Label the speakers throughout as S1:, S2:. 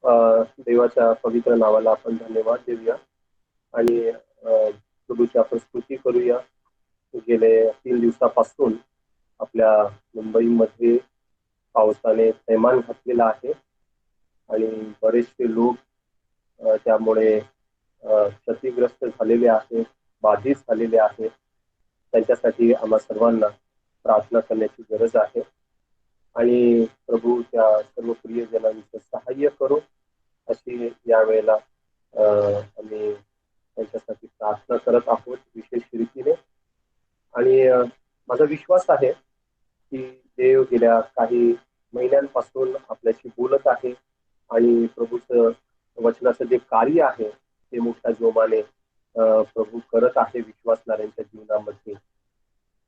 S1: देवाच्या पवित्र नावाला आपण धन्यवाद देऊया आणि प्रभूची आपण स्तुती करूया. गेले 3 दिवसापासून आपल्या मुंबईमध्ये पावसाने थैमान घातलेला आहे आणि बरेचसे लोक त्यामुळे क्षतिग्रस्त झालेले आहेत, बाधित झालेले आहेत. त्यांच्यासाठी आम्हा सर्वांना प्रार्थना करण्याची गरज आहे आणि प्रभू त्या सर्व प्रियजनांचं सहाय्य करो अशी यावेळेला आम्ही त्यांच्यासाठी प्रार्थना करत आहोत विशेष रीतीने. आणि माझा विश्वास आहे की देव गेल्या काही महिन्यांपासून आपल्याशी बोलत आहे आणि प्रभूचं वचनाचं जे कार्य आहे ते मोठ्या जोमाने प्रभू करत आहे विश्वासणाऱ्यांच्या जीवनामध्ये.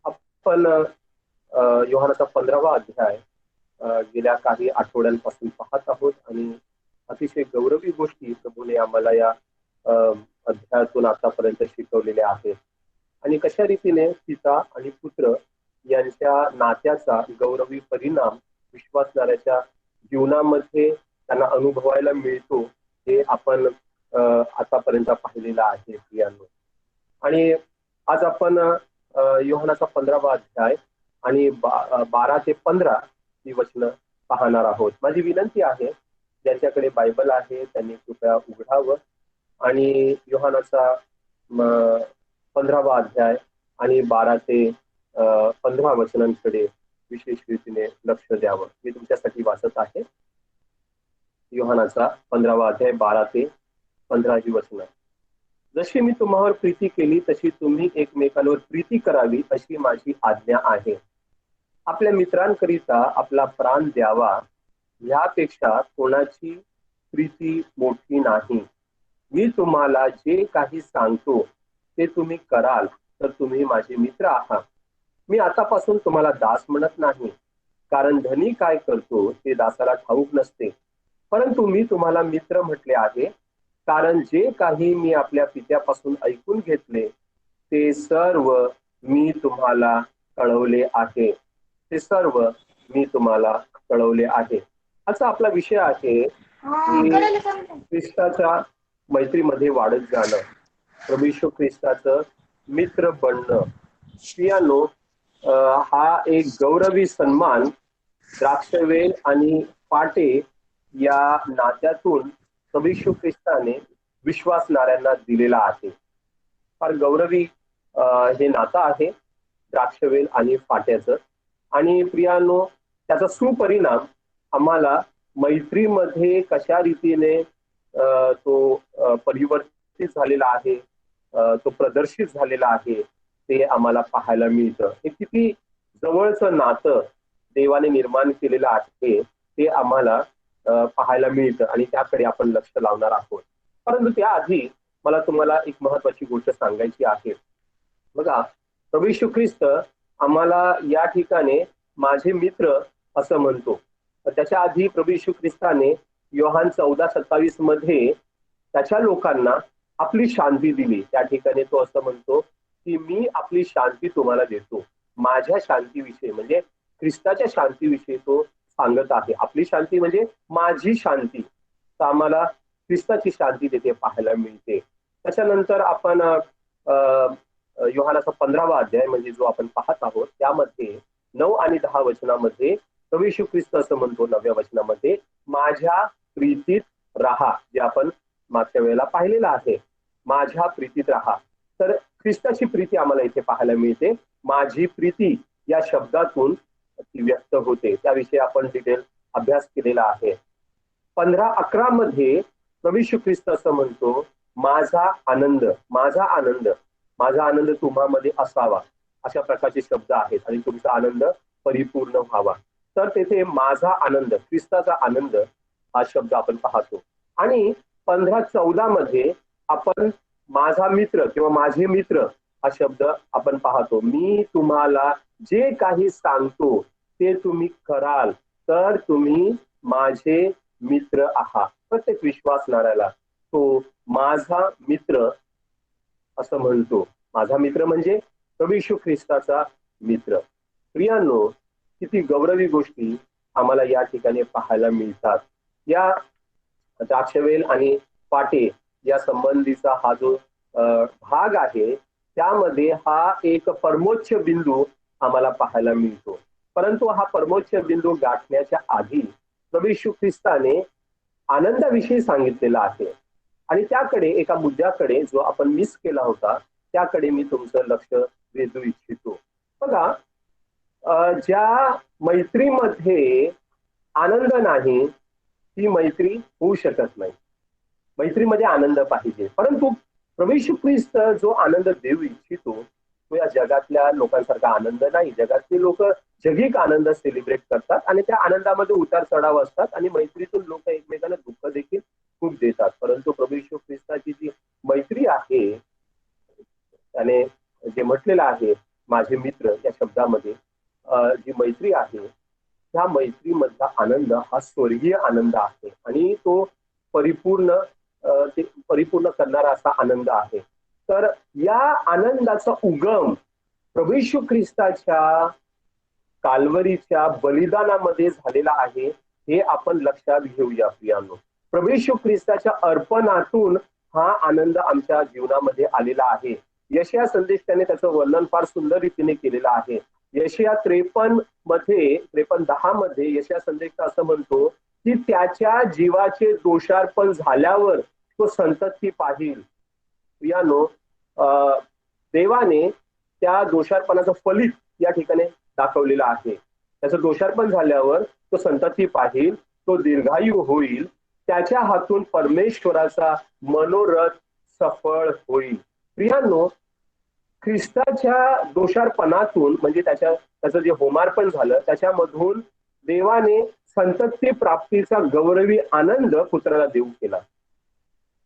S1: आपण योहानाचा 15वा अध्याय गेल्या काही आठवड्यांपासून पाहत आहोत आणि अतिशय गौरवी गोष्टी प्रभूने आम्हाला या अध्यायातून आतापर्यंत शिकवलेल्या आहेत आणि कशा रीतीने पिता आणि पुत्र यांच्या नात्याचा गौरवी परिणाम विश्वासणाऱ्याच्या जीवनामध्ये त्यांना अनुभवायला मिळतो हे आपण आतापर्यंत पाहिलेलं आहे प्रियांनो. आणि आज आपण योहानाचा 15वा अध्याय आणि 12 ते 15 ही वचनं पाहणार आहोत. माझी विनंती आहे ज्यांच्याकडे बायबल आहे त्यांनी कृपया उघडावं आणि योहानाचा 15वा अध्याय आणि 12 ते 15 वचनांकडे विशेष रीतीने लक्ष द्यावं. मी तुमच्यासाठी वाचत आहे योहानाचा 15वा अध्याय 12 ते 15 ही वचनं. जशी मी तुम्हावर प्रीती केली तशी तुम्ही एकमेकांवर प्रीती करावी अशी माझी आज्ञा आहे. आपल्या मित्रांकरिता आपला प्राण द्यावा यापेक्षा कोणाची प्रीती मोठी नाही. मी तुम्हाला जे काही सांगतो ते तुम्ही कराल तर तुम्ही माझे मित्र आहात. मी आतापासून तुम्हाला दास म्हणत नाही, कारण धनी काय करतो ते दासाला ठाऊक नसते, परंतु मी तुम्हाला मित्र म्हटले आहे, कारण जे काही मी आपल्या पित्यापासून ऐकून घेतले ते सर्व मी तुम्हाला कळवले आहे. ते सर्व मी तुम्हाला कळवले आहे. असा आपला विषय आहे की ख्रिस्ताच्या मैत्रीमध्ये वाढत जाणं, प्रभू येशू ख्रिस्ताचं मित्र बनणं. प्रियानो, हा एक गौरवी सन्मान द्राक्षवेल आणि पाटे या नात्यातून प्रभू येशू ख्रिस्ताने विश्वासणाऱ्यांना दिलेला आहे. फार गौरवी हे नातं आहे द्राक्षवेल आणि फाट्याचं. आणि प्रियानो, त्याचा सुपरिणाम आम्हाला मैत्रीमध्ये कशा रीतीने तो परिवर्तित झालेला आहे, तो प्रदर्शित झालेला आहे ते आम्हाला पाहायला मिळतं. हे किती जवळचं नातं देवाने निर्माण केलेलं आहे ते आम्हाला पाहायला मिळतं आणि त्याकडे आपण लक्ष लावणार आहोत. परंतु त्याआधी मला तुम्हाला एक महत्वाची गोष्ट सांगायची आहे. बघा, प्रभू येशू ख्रिस्त आम्हाला या ठिकाणी माझे मित्र असं म्हणतो. त्याच्या आधी प्रभू येशू ख्रिस्ताने योहान 14:27 मध्ये त्याच्या लोकांना आपली शांती दिली. त्या ठिकाणी तो असं म्हणतो की मी आपली शांती तुम्हाला देतो. माझ्या शांतीविषयी म्हणजे ख्रिस्ताच्या शांतीविषयी तो सांगत आहे. आपली शांती म्हणजे माझी शांती. तर आम्हाला ख्रिस्ताची शांती तिथे पाहायला मिळते. त्याच्यानंतर आपण योहानाचा 15वा अध्याय म्हणजे जो आपण पाहत आहोत त्यामध्ये 9 आणि 10 वचनामध्ये प्रभू येशू ख्रिस्त असं म्हणतो 9व्या वचनामध्ये, माझ्या प्रीतीत राहा. जे आपण मागच्या वेळेला पाहिलेलं आहे, माझ्या प्रीतीत राहा. तर ख्रिस्ताची प्रीती आम्हाला इथे पाहायला मिळते. माझी प्रीती या शब्दातून ती व्यक्त होते. त्याविषयी आपण डिटेल अभ्यास केलेला आहे. 15:11 मध्ये प्रभू येशू ख्रिस्त असं म्हणतो, माझा आनंद, माझा आनंद, माझा आनंद तुम्हामध्ये असावा. अशा प्रकारचे शब्द आहेत आणि तुमचा आनंद परिपूर्ण व्हावा. तर तेथे माझा आनंद, ख्रिस्ताचा आनंद हा शब्द आपण पाहतो. आणि 15:14 मध्ये आपण माझा मित्र किंवा माझे मित्र हा शब्द आपण पाहतो. मी तुम्हाला जे काही सांगतो ते तुम्ही कराल तर तुम्ही माझे मित्र आहात. प्रत्येक विश्वासणाऱ्याला तो माझा मित्र असं म्हणतो. माझा मित्र म्हणजे प्रभू येशू ख्रिस्ताचा मित्र. प्रियांनो, किती गौरवी गोष्टी आम्हाला या ठिकाणी पाहायला मिळतात. या द्राक्षवेल आणि पाटे या संबंधीचा हा जो भाग आहे त्यामध्ये हा एक परमोच्च बिंदू आम्हाला पाहायला मिळतो. परंतु हा परमोच्च बिंदू गाठण्याच्या आधी प्रभू येशू ख्रिस्ताने आनंदाविषयी सांगितलेला आहे. आणि त्याकडे एका मुद्द्याकडे जो आपण मिस केला होता त्याकडे मी तुमचं लक्ष वेधू इच्छितो. बघा, ज्या मैत्रीमध्ये आनंद नाही ती मैत्री होऊ शकत नाही. मैत्रीमध्ये आनंद पाहिजे, परंतु प्रभू येशू ख्रिस्त जो आनंद देऊ इच्छितो तो या जगातल्या लोकांसारखा आनंद नाही. जगातले लोक जगिक आनंद सेलिब्रेट करतात आणि त्या आनंदामध्ये उतार चढाव असतात आणि मैत्रीतून लोक एकमेकांना दुःख देखील खूप देतात. परंतु प्रभू येशू ख्रिस्ताची जी मैत्री आहे त्याने जे म्हटलेलं आहे माझे मित्र या शब्दामध्ये, जी मैत्री आहे त्या मैत्रीमधला आनंद हा स्वर्गीय आनंद आहे आणि तो परिपूर्ण ते परिपूर्ण करणारा असा आनंद आहे. तर या आनंदाचा उगम प्रभू येशू ख्रिस्ताच्या काल्वरीच्या बलिदानामध्ये झालेला आहे हे आपण लक्षात घेऊया प्रियांनो. प्रभू येशू ख्रिस्ताच्या अर्पणातून हा आनंद आमच्या जीवनामध्ये आलेला आहे. यशया संदेश त्याने त्याचं वर्णन फार सुंदर रीतीने केलेलं आहे. यशया 53:10 मध्ये यशया संदेश असं म्हणतो की त्याच्या जीवाचे दोषार्पण झाल्यावर तो संतती पाहिल. प्रियानो, देवाने त्या दोषार्पणाचं फलित या ठिकाणी दाखवलेलं आहे. त्याचं दोषार्पण झाल्यावर तो संतती पाहिल, तो दीर्घायू होईल, त्याच्या हातून परमेश्वराचा मनोरथ सफळ होईल. प्रियांनो, ख्रिस्ताच्या दोषार्पणातून म्हणजे त्याचं जे होमार्पण झालं त्याच्यामधून देवाने संतती प्राप्तीचा गौरवी आनंद पुत्राला देऊ केला.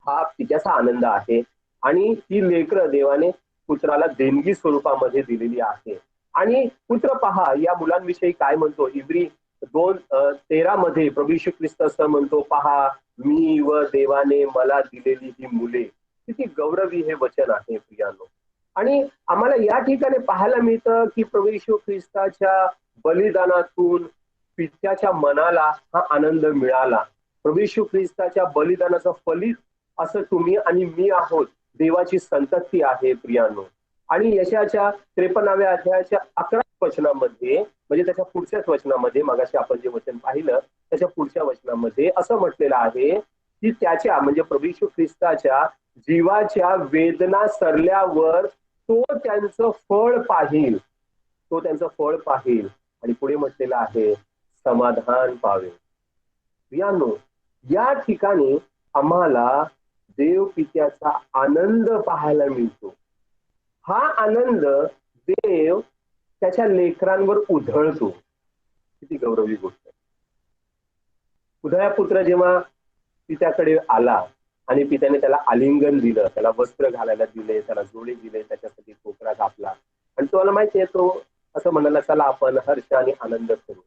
S1: हा पित्याचा आनंद आहे आणि ही लेकरं देवाने पुत्राला देणगी स्वरूपामध्ये दिलेली आहे. आणि पुत्र पहा या मुलांविषयी काय म्हणतो, इब्री 2:13 मध्ये प्रभू येशू ख्रिस्त असं म्हणतो, पहा मी व देवाने मला दिलेली ही मुले. किती गौरवी हे वचन आहे प्रियानो. आणि आम्हाला या ठिकाणी पाहायला मिळतं की प्रभू येशू ख्रिस्ताच्या बलिदानातून पित्याच्या मनाला हा आनंद मिळाला. प्रभू येशू ख्रिस्ताच्या बलिदानाचं फलित असं तुम्ही आणि मी आहोत, देवाची संतती आहे प्रियानो. आणि यशाच्या 53व्या अध्यायाच्या 11 वचनामध्ये म्हणजे त्याच्या पुढच्याच वचनामध्ये, मागाशी आपण जे वचन पाहिलं त्याच्या पुढच्या वचनामध्ये असं म्हटलेलं आहे की त्याच्या म्हणजे प्रभू येशू ख्रिस्ताच्या जीवाच्या वेदना सरल्यावर तो त्यांचं फळ पाहिल, तो त्यांचं फळ पाहिल. आणि पुढे म्हटलेलं आहे समाधान पावे. प्रियानो, या ठिकाणी आम्हाला देव पित्याचा आनंद पाहायला मिळतो. हा आनंद देव त्याच्या लेकरांवर उधळतो. किती गौरवी गोष्ट. उदया पुत्र जेव्हा पित्याकडे आला आणि पित्याने त्याला आलिंगन दिलं, त्याला वस्त्र घालायला दिले, त्याला जोडे दिले, त्याच्यासाठी कोकरा कापला आणि तुम्हाला माहिती आहे तो असं म्हणाला चला आपण हर्ष आणि आनंद करू.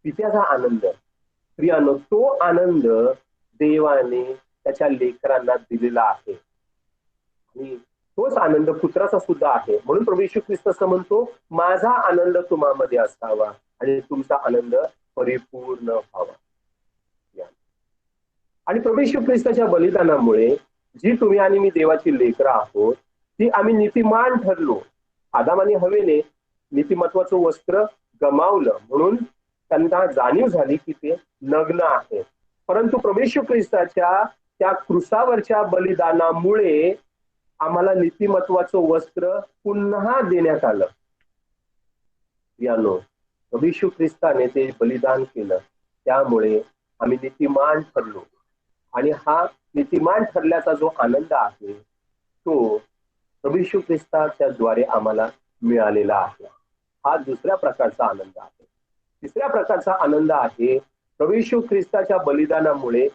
S1: पित्याचा आनंद प्रियानो, तो आनंद देवाने त्याच्या लेकरांना दिलेला आहे आणि तोच आनंद पुत्राचा सुद्धा आहे. म्हणून प्रभू येशू ख्रिस्त असं म्हणतो, माझा आनंद तुम्हामध्ये असावा आणि तुमचा आनंद परिपूर्ण व्हावा. आणि प्रभू येशू ख्रिस्ताच्या बलिदानामुळे जी तुम्ही आणि मी देवाची लेकरं आहोत ती आम्ही नीतिमान ठरलो. आदाम आणि हवेने नीतिमत्वाचं वस्त्र गमावलं म्हणून त्यांना जाणीव झाली की ते नग्न आहे. परंतु प्रभू येशू ख्रिस्ताच्या त्या क्रुसावरच्या बलिदानामुळे आम्हाला नीतिमत्वाचं वस्त्र पुन्हा देण्यात आलं. यानो, प्रभू येशू ख्रिस्ताने ते बलिदान केलं त्यामुळे आम्ही नीतिमान ठरलो आणि हा नीतिमान ठरल्याचा जो आनंद आहे तो प्रभू येशू ख्रिस्ताच्या द्वारे आम्हाला मिळालेला आहे. हा दुसऱ्या प्रकारचा आनंद आहे. तिसऱ्या प्रकारचा आनंद आहे प्रभू येशू ख्रिस्ताच्या बलिदानामुळे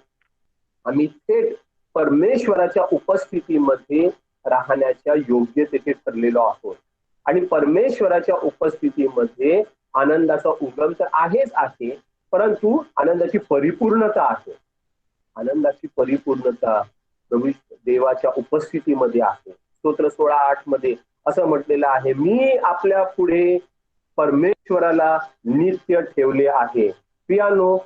S1: आम्ही थेट परमेश्वराच्या उपस्थितीमध्ये राहण्याच्या योग्यतेने ठरलेलो आहोत. आणि परमेश्वराच्या उपस्थितीमध्ये आनंदाचा उगम तर आहेच आहे, परंतु आनंदाची परिपूर्णता आहे. आनंदाची परिपूर्णता प्रभू देवाच्या उपस्थितीमध्ये आहे. स्तोत्र 16:8 मध्ये असं म्हटलेलं आहे, मी आपल्या पुढे परमेश्वराला नित्य ठेवले आहे. पियानो,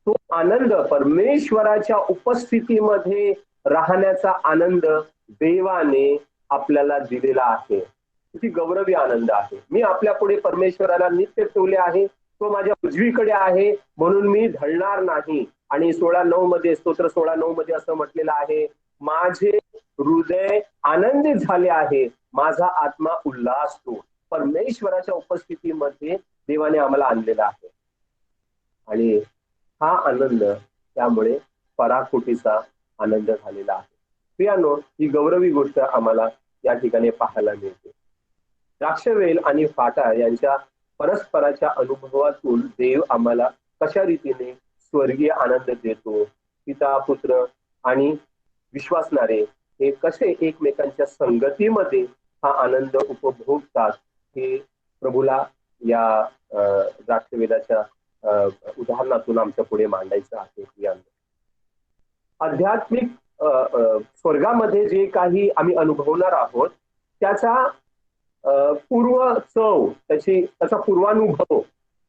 S1: तो आनंद, परमेश्वराच्या उपस्थितीमध्ये राहण्याचा आनंद देवाने आपल्याला दिलेला आहे. किती गौरवी आनंद आहे. मी आपल्या पुढे परमेश्वराला नित्य ठेवले आहे, तो माझ्या उजवीकडे आहे म्हणून मी ढळणार नाही. आणि 16:9 मध्ये, स्तोत्र 16:9 मध्ये असं म्हटलेलं आहे, माझे हृदय आनंदित झाले आहे, माझा आत्मा उल्हासतो. परमेश्वराच्या उपस्थितीमध्ये देवाने आम्हाला आणलेला आहे. आणि हा आनंद त्यामुळे पराकोटीचा आनंद झालेला आहे. प्रियानो, ही गौरवी गोष्ट आम्हाला या ठिकाणी पाहायला मिळते. द्राक्षवेल आणि फाटा यांच्या परस्पराच्या अनुभवातून देव आम्हाला कशा रीतीने स्वर्गीय आनंद देतो, पिता पुत्र आणि विश्वासणारे हे कसे एकमेकांच्या संगतीमध्ये हा आनंद उपभोगतात, हे प्रभूला या द्राक्षवेलाच्या उदाहरणातून आमच्या पुढे मांडायचं आहे. आध्यात्मिक स्वर्गामध्ये जे काही आम्ही अनुभवणार आहोत त्याचा पूर्व चव, त्याचा पूर्वानुभव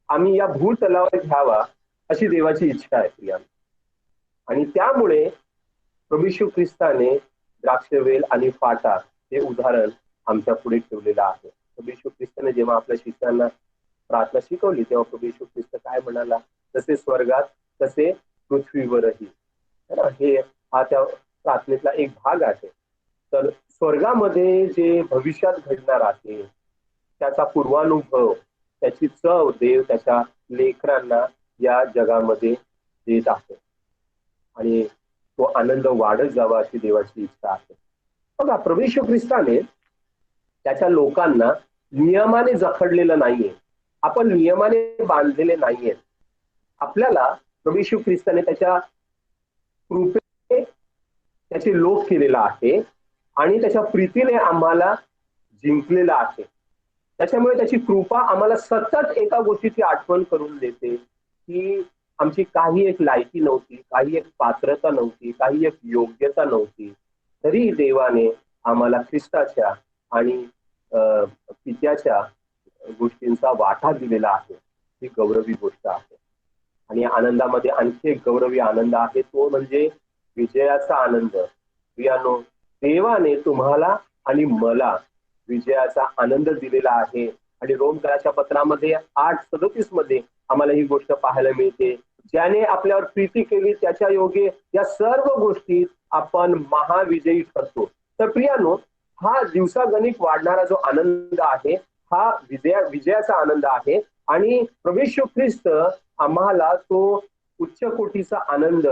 S1: आम्ही या भूतलावर घ्यावा अशी देवाची इच्छा आहे प्रियांनो. आणि त्यामुळे प्रभू येशू ख्रिस्ताने द्राक्षवेल आणि फाटा हे उदाहरण आमच्या पुढे ठेवलेलं आहे. प्रभू येशू ख्रिस्ताने जेव्हा आपल्या शिष्यांना प्रार्थना शिकवली तेव्हा प्रभू येशू ख्रिस्त काय म्हणाला, जसे स्वर्गात तसे पृथ्वीवरही. हे हा त्या प्रार्थनेतला एक भाग आहे. तर स्वर्गामध्ये जे भविष्यात घडणार आहे त्याचा पूर्वानुभव, त्याची चव देव त्याच्या लेकरांना या जगामध्ये देत आहे आणि तो आनंद वाढत जावा अशी देवाची इच्छा आहे. बघा, प्रभू येशू ख्रिस्ताने त्याच्या लोकांना नियमाने जखडलेलं नाहीये, आपण नियमाने बांधलेले नाहीये. आपल्याला प्रभू येशू ख्रिस्ताने त्याच्या कृपेने त्याचे लोक केलेला आहे आणि त्याच्या प्रीतीने आम्हाला जिंकलेला आहे. त्याच्यामुळे त्याची कृपा आम्हाला सतत एका गोष्टीची आठवण करून देते की आमची काही एक लायकी नव्हती, काही एक पात्रता नव्हती, काही एक योग्यता नव्हती, तरी देवाने आम्हाला ख्रिस्ताच्या आणि पित्याच्या गोष्टींचा वाटा दिलेला आहे. ही गौरवी गोष्ट आहे. आणि आनंदामध्ये आणखी एक गौरवी आनंद आहे, तो म्हणजे विजयाचा आनंद. प्रियानो, देवाने तुम्हाला आणि मला विजयाचा आनंद दिलेला आहे. आणि रोमकराच्या पत्रामध्ये 8:37 मध्ये आम्हाला ही गोष्ट पाहायला मिळते, ज्याने आपल्यावर प्रीती केली त्याच्या योगे या सर्व गोष्टी आपण महाविजयी ठरतो. तर प्रियानो, हा दिवसागणिक वाढणारा जो आनंद आहे हा विजयाचा आनंद आहे. आणि प्रभू येशू ख्रिस्त आम्हाला तो उच्च कोटीचा आनंद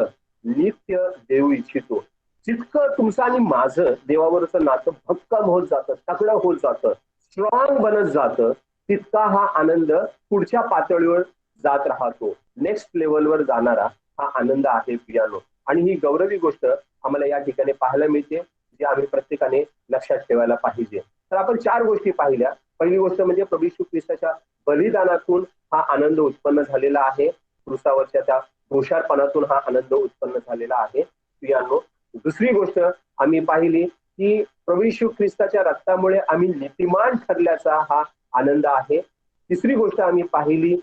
S1: नित्य देऊ इच्छितो. जितकं तुमचं आणि माझं देवावरचं नातं भक्कम होत जातं, तगडं होत जातं, स्ट्रॉंग बनत जातं, तितका हा आनंद पुढच्या पातळीवर जात राहतो. नेक्स्ट लेवलवर जाणारा हा आनंद आहे प्रियानो. आणि ही गौरवी गोष्ट आम्हाला या ठिकाणी पाहायला मिळते, जी आम्ही प्रत्येकाने लक्षात ठेवायला पाहिजे. तर आपण 4 गोष्टी पाहिल्या. पहिली गोष्ट म्हणजे प्रभू येशू ख्रिस्ताच्या बलिदानातून हा आनंद उत्पन्न झालेला आहे. क्रूसावरच्या त्या दोषार्पणातून हा आनंद उत्पन्न झालेला आहे प्रियानो. दुसरी गोष्ट आम्ही पाहिली की प्रभू येशू ख्रिस्ताच्या रक्तामुळे आम्ही नीतिमान ठरल्याचा हा आनंद आहे. तिसरी गोष्ट आम्ही पाहिली,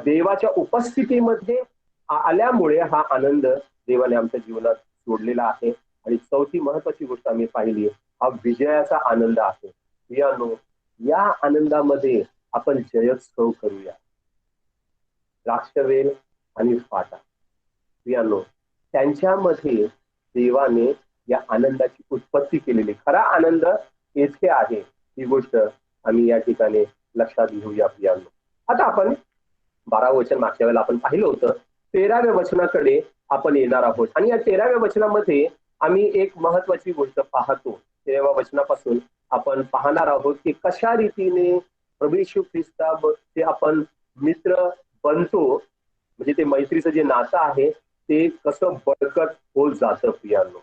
S1: देवाच्या उपस्थितीमध्ये आल्यामुळे हा आनंद देवाने आमच्या जीवनात सोडलेला आहे. आणि चौथी महत्वाची गोष्ट आम्ही पाहिली, हा विजयाचा आनंद आहे. प्रियानो, या आनंदामध्ये आपण जयोत्सव करूया. द्राक्षवेल आणि फाटा, प्रियानो, त्यांच्यामध्ये देवाने या आनंदाची उत्पत्ती केलेली. खरा आनंद येथे आहे, ही गोष्ट आम्ही या ठिकाणी लक्षात घेऊया प्रियानो. आता आपण 12 वचन मागच्या वेळेला आपण पाहिलं होतं. 13व्या वचनाकडे आपण येणार आहोत. आणि या 13व्या वचनामध्ये आम्ही एक महत्वाची गोष्ट पाहतो. 13व्या वचनापासून आपण पाहणार आहोत की कशा रीतीने प्रभू येशू ख्रिस्ताचे आपण मित्र बनतो, म्हणजे ते मैत्रीचं जे नातं आहे ते कसं बळकट होत जातं प्रियानो.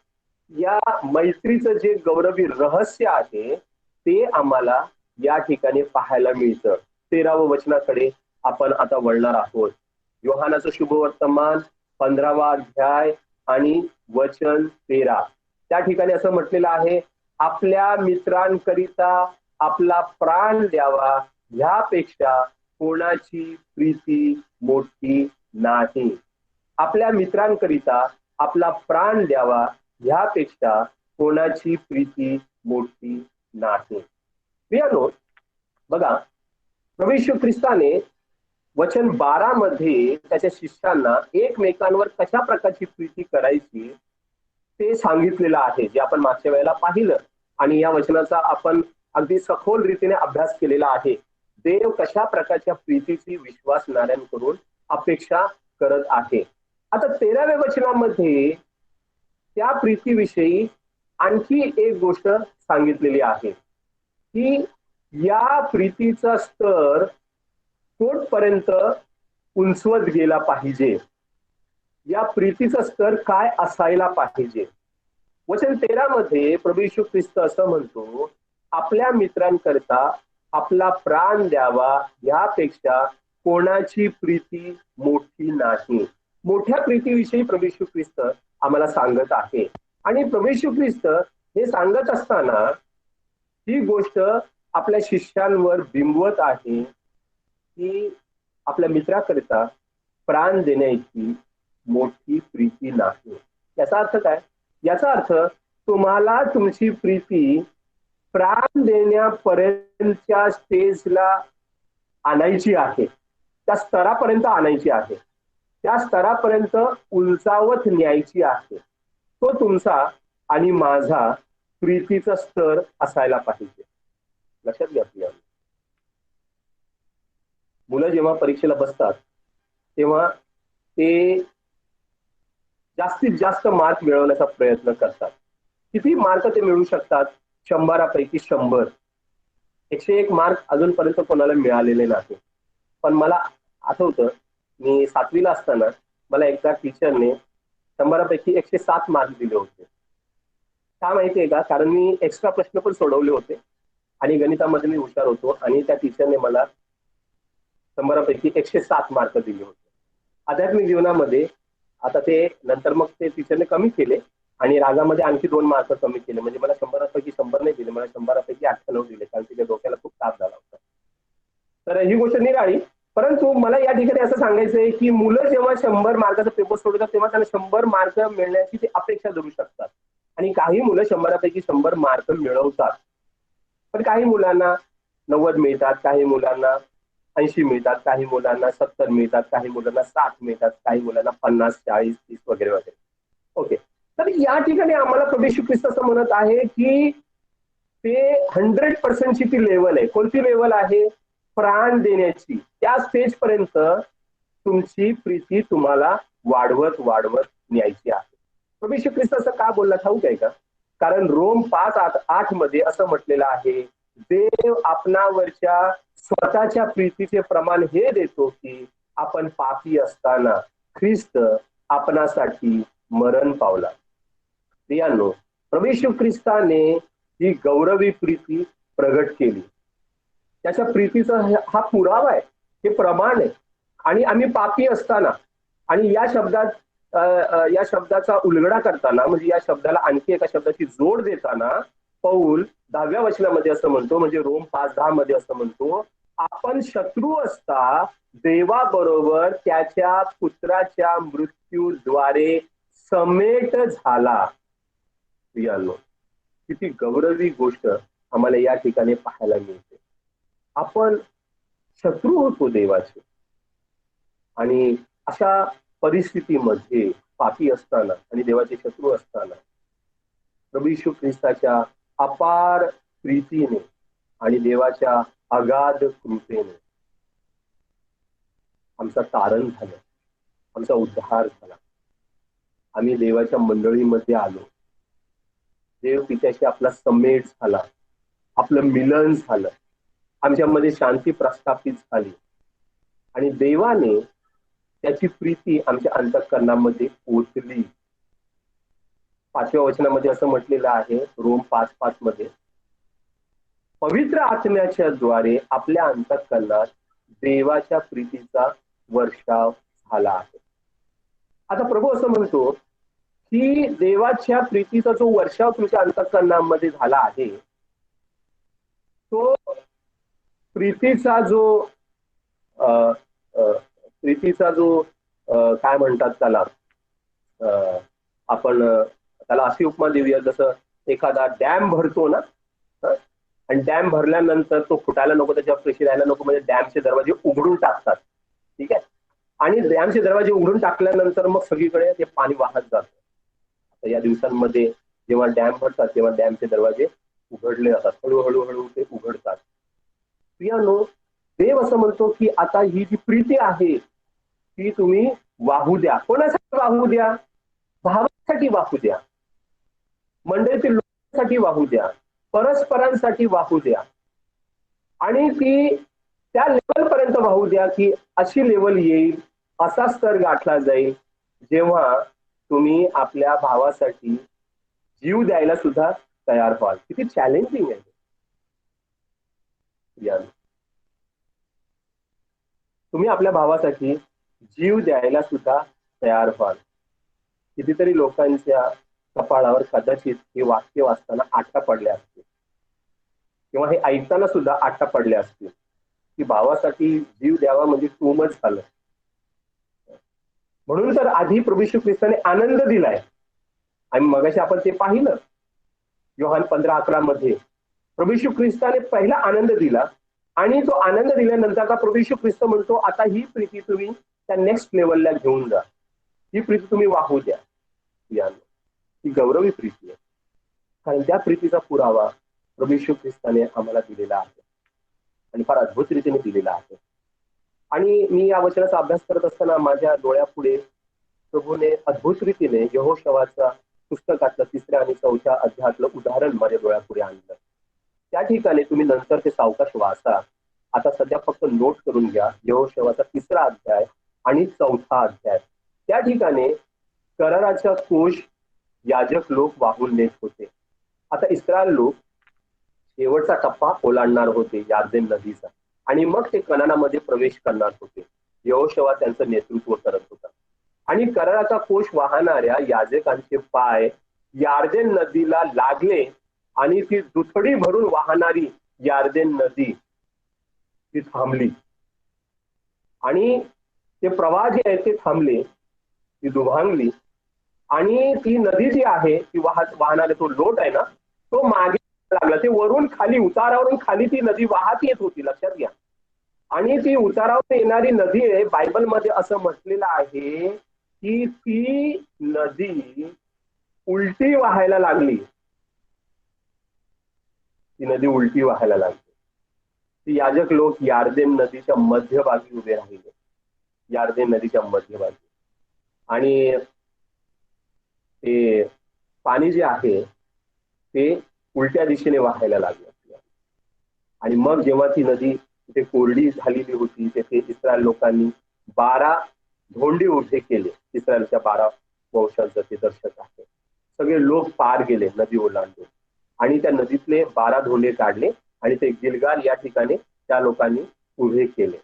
S1: या मैत्रीचं जे गौरवी रहस्य आहे ते आम्हाला या ठिकाणी पाहायला मिळतं. 13व्या वचनाकडे आपण आता वळणार आहोत. योहानाचं शुभवर्तमान 15वा अध्याय आणि वचन 13. त्या ठिकाणी असं म्हटलेलं आहे, आपल्या मित्रांकरिता आपला प्राण द्यावा, ह्यापेक्षा कोणाची प्रीती मोठी नाही. आपल्या मित्रांकरिता आपला प्राण द्यावा ह्यापेक्षा कोणाची प्रीती मोठी नाही. प्रियानो, बघा, प्रभू येशू ख्रिस्ताने वचन 12 मध्ये त्याच्या शिष्यांना एकमेकांवर कशा प्रकारची प्रीती करायची ते सांगितलेलं आहे, जे आपण मागच्या वेळेला पाहिलं. आणि या वचनाचा आपण अगदी सखोल रीतीने अभ्यास केलेला आहे. देव कशा प्रकारच्या प्रीतीची विश्वासणाऱ्यांकडून अपेक्षा करत आहे. आता 13व्या वचनामध्ये त्या प्रीतीविषयी आणखी एक गोष्ट सांगितलेली आहे की या प्रीतीचा स्तर कुठपर्यंत उंचवत गेला पाहिजे, या प्रीतीचा स्तर काय असायला पाहिजे. वचन 13 मध्ये प्रभू येशू ख्रिस्त असं म्हणतो, आपल्या मित्रांकरता आपला प्राण द्यावा यापेक्षा कोणाची प्रीती मोठी नाही. मोठ्या प्रीतीविषयी प्रभू येशू ख्रिस्त आम्हाला सांगत आहे. आणि प्रभू येशू ख्रिस्त हे सांगत असताना ही गोष्ट आपल्या शिष्यांवर बिंबवत आहे की आपल्या मित्राकरिता प्राण देण्याची मोठी प्रीती नाही. याचा अर्थ काय? याचा अर्थ तुम्हाला तुमची प्रीती प्राण देण्यापर्यंतच्या स्टेजला आणायची आहे, त्या स्तरापर्यंत आणायची आहे, त्या स्तरापर्यंत उंचावत न्यायची आहे. तो तुमचा आणि माझा प्रीतीचा स्तर असायला पाहिजे. लक्षात घ्या प्रिया, मुलं जेव्हा परीक्षेला बसतात तेव्हा ते जास्तीत जास्त मार्क मिळवण्याचा प्रयत्न करतात. किती मार्क ते मिळवू शकतात? 100पैकी 100. 101 मार्क अजूनपर्यंत कोणाला मिळालेले नाही. पण मला आठवतं, मी 7वीला असताना मला एकदा टीचरने 100पैकी 107 मार्क दिले होते. का माहितीये का? कारण मी एक्स्ट्रा प्रश्न पण सोडवले होते आणि गणितामध्ये मी हुशार होतो आणि त्या टीचरने मला 100पैकी 107 मार्क दिले होते. आध्यात्मिक जीवनामध्ये आता ते नंतर मग ते टीचरने कमी केले आणि रागामध्ये आणखी 2 मार्क कमी केले. म्हणजे मला 100पैकी 100 नाही दिले, मला 100पैकी 98 दिले, कारण तिच्या डोक्याला खूप ताप झाला होता. तर ही गोष्ट निराळी. परंतु मला या ठिकाणी असं सांगायचंय की मुलं जेव्हा 100 मार्काचा पेपर सोडतात तेव्हा त्यांना 100 मार्क मिळण्याची ते अपेक्षा धरू शकतात. आणि काही मुलं 100पैकी 100 मार्क मिळवतात. पण काही मुलांना 90 मिळतात, काही मुलांना 80 मिळतात, काही मुलांना 70 मिळतात, काही मुलांना 60 मिळतात, काही मुलांना 50, 40, 30 वगैरे वगैरे. ओके, तर या ठिकाणी आम्हाला प्रभू येशू ख्रिस्त असं म्हणत आहे की ते 100%ची ती लेवल आहे. कोणती लेवल आहे? प्राण देण्याची. त्या स्टेज पर्यंत तुमची प्रीती तुम्हाला वाढवत वाढवत न्यायची आहे. प्रभू येशू ख्रिस्त असं का बोलला ठाऊक आहे का? कारण रोम 5:8 मध्ये असं म्हटलेलं आहे, देव आपणावरच्या स्वतःच्या प्रीतीचे प्रमाण हे देतो की आपण पापी असताना ख्रिस्त आपणासाठी मरण पावला. प्रियांनो, प्रभू येशू ख्रिस्ताने ही गौरवी प्रीती प्रगट केली. त्याच्या प्रीतीचा हा पुरावा आहे, हे प्रमाण आहे. आणि आम्ही पापी असताना, आणि या शब्दाचा उलगडा करताना, म्हणजे या शब्दाला आणखी एका शब्दाची जोड देताना पौल 10व्या वचनामध्ये असं म्हणतो, म्हणजे रोम 5:10 मध्ये असं म्हणतो, आपण शत्रू असता देवाबरोबर त्याच्या पुत्राच्या मृत्यूद्वारे समेट झाला. प्रियांनो, किती गौरवी गोष्ट आम्हाला या ठिकाणी पाहायला मिळते. आपण शत्रू होतो देवाचे, आणि अशा परिस्थितीमध्ये पापी असताना आणि देवाचे शत्रू असताना प्रभू येशू ख्रिस्ताच्या अपार प्रीतीने आणि देवाच्या अगाध कृपेने आमचा तारण झालं, आमचा उद्धार झाला. आम्ही देवाच्या मंडळीमध्ये आलो, देव पित्याशी आपला समेट झाला, आपलं मिलन झालं, आमच्यामध्ये शांती प्रस्थापित झाली आणि देवाने त्याची प्रीती आमच्या अंतःकरणामध्ये ओतली. 5व्या वचनामध्ये असं म्हटलेलं आहे, रोम 5:5 मध्ये, पवित्र आत्म्याच्या द्वारे आपल्या अंतःकरणात देवाच्या प्रीतीचा वर्षाव झाला आहे. आता प्रभू असं म्हणतो की देवाच्या प्रीतीचा जो वर्षाव तुमच्या अंतःकरणामध्ये झाला आहे, तो प्रीतीचा जो काय म्हणतात त्याला, आपण त्याला अशी उपमा देऊया जसं एखादा डॅम भरतो ना, हं? आणि डॅम भरल्यानंतर तो फुटायला नको, त्याच्यावर प्रेशर यायला नको, म्हणजे डॅमचे दरवाजे उघडून टाकतात. ठीक आहे. आणि डॅमचे दरवाजे उघडून टाकल्यानंतर मग सगळीकडे ते पाणी वाहत जातं. आता या दिवसांमध्ये जेव्हा डॅम भरतात तेव्हा डॅमचे दरवाजे उघडले जातात, हळूहळू हळू ते उघडतात. प्रियानो, देव असं म्हणतो की आता ही जी प्रीती आहे ती तुम्ही वाहू द्या. कोणासाठी वाहू द्या? भावासाठी वाहू द्या, मंडळीतील लोकांसाठी वाहू द्या, परस्परांसाठी वाहू द्या. आणि ती त्या लेवल पर्यंत वाहू द्या की अशी लेवल येईल, असा स्तर गाठला जाईल जेव्हा तुम्ही आपल्या भावासाठी जीव द्यायला सुद्धा तयार व्हाल. किती चॅलेंजिंग आहे यार. तुम्ही आपल्या भावासाठी जीव द्यायला सुद्धा तयार व्हाल. कितीतरी लोकांच्या कपाळावर कदाचित हे वाक्य वाचताना आठा पडल्या असतील किंवा हे ऐकताना सुद्धा आठा पडल्या असतील की भावासाठी जीव द्यावा म्हणजे टू मच झालं. म्हणून तर आधी प्रभू येशू ख्रिस्ताने आनंद दिलाय. आणि मगाशी आपण ते पाहिलं योहान 15:11 मध्ये प्रभू येशू ख्रिस्ताने पहिला आनंद दिला आणि तो आनंद दिल्यानंतर आता प्रभू येशू ख्रिस्त म्हणतो आता ही प्रीती तुम्ही त्या नेक्स्ट लेवलला घेऊन जा, ही प्रीती तुम्ही वाहू द्या. ही गौरवी प्रीती आहे, कारण त्या प्रीतीचा पुरावा प्रभू येशू ख्रिस्ताने आम्हाला दिलेला आहे आणि फार अद्भुत रीतीने दिलेला आहे. आणि मी या वचनाचा अभ्यास करत असताना माझ्या डोळ्यापुढे प्रभूने अद्भुत रीतीने यहोशवाच्या पुस्तकातलं 3 आणि 4 अध्यायातलं उदाहरण माझ्या डोळ्यापुढे आणलं. त्या ठिकाणी तुम्ही नंतर ते सावकाश वाचा. आता सध्या फक्त नोट करून घ्या. यहोशवाचा 3 अध्याय आणि 4 अध्याय. त्या ठिकाणी कराराचा कोश याजक लोक वाहून नेत होते. आता इस्रायल लोक शेवटचा टप्पा ओलांडणार होते यार्देन नदीचा, आणि मग ते कनानामध्ये प्रवेश करणार होते. यहोशवा त्यांचं नेतृत्व करत होता आणि कराराचा कोश वाहणाऱ्या याजकांचे पाय यार्देन नदीला लागले आणि ती दुथडी भरून वाहणारी यार्देन नदी ती थांबली आणि ते प्रवाह जे आहे ते थांबले, ती दुभांगली आणि ती नदी जी आहे ती वाहणारे तो लोट आहे ना तो मागे लागला. ते वरून खाली, उतारावरून खाली ती नदी वाहत येत होती, लक्षात घ्या. आणि ती उतारावर येणारी नदी आहे, बायबलमध्ये असं म्हटलेलं आहे की ती नदी उलटी वाहायला लागली. ती नदी उलटी व्हायला लागली. ती याजक लोक यार्देन नदीच्या मध्यभागी उभे राहिले, यार्देन नदीच्या मध्यभागी. आणि ते पाणी जे आहे ते उलट्या दिशेने वाहायला लागलं. आणि मग जेव्हा ती नदी तिथे कोरडी झालेली होती तेथे इस्रायल लोकांनी 12 धोंडे उभे केले. इस्रायलच्या 12 वंशांचं ते दर्शक आहे. सगळे लोक पार गेले नदी ओलांडून आणि त्या नदीतले 12 धोंडे काढले आणि ते गिलगाल या ठिकाणी त्या लोकांनी उभे केले.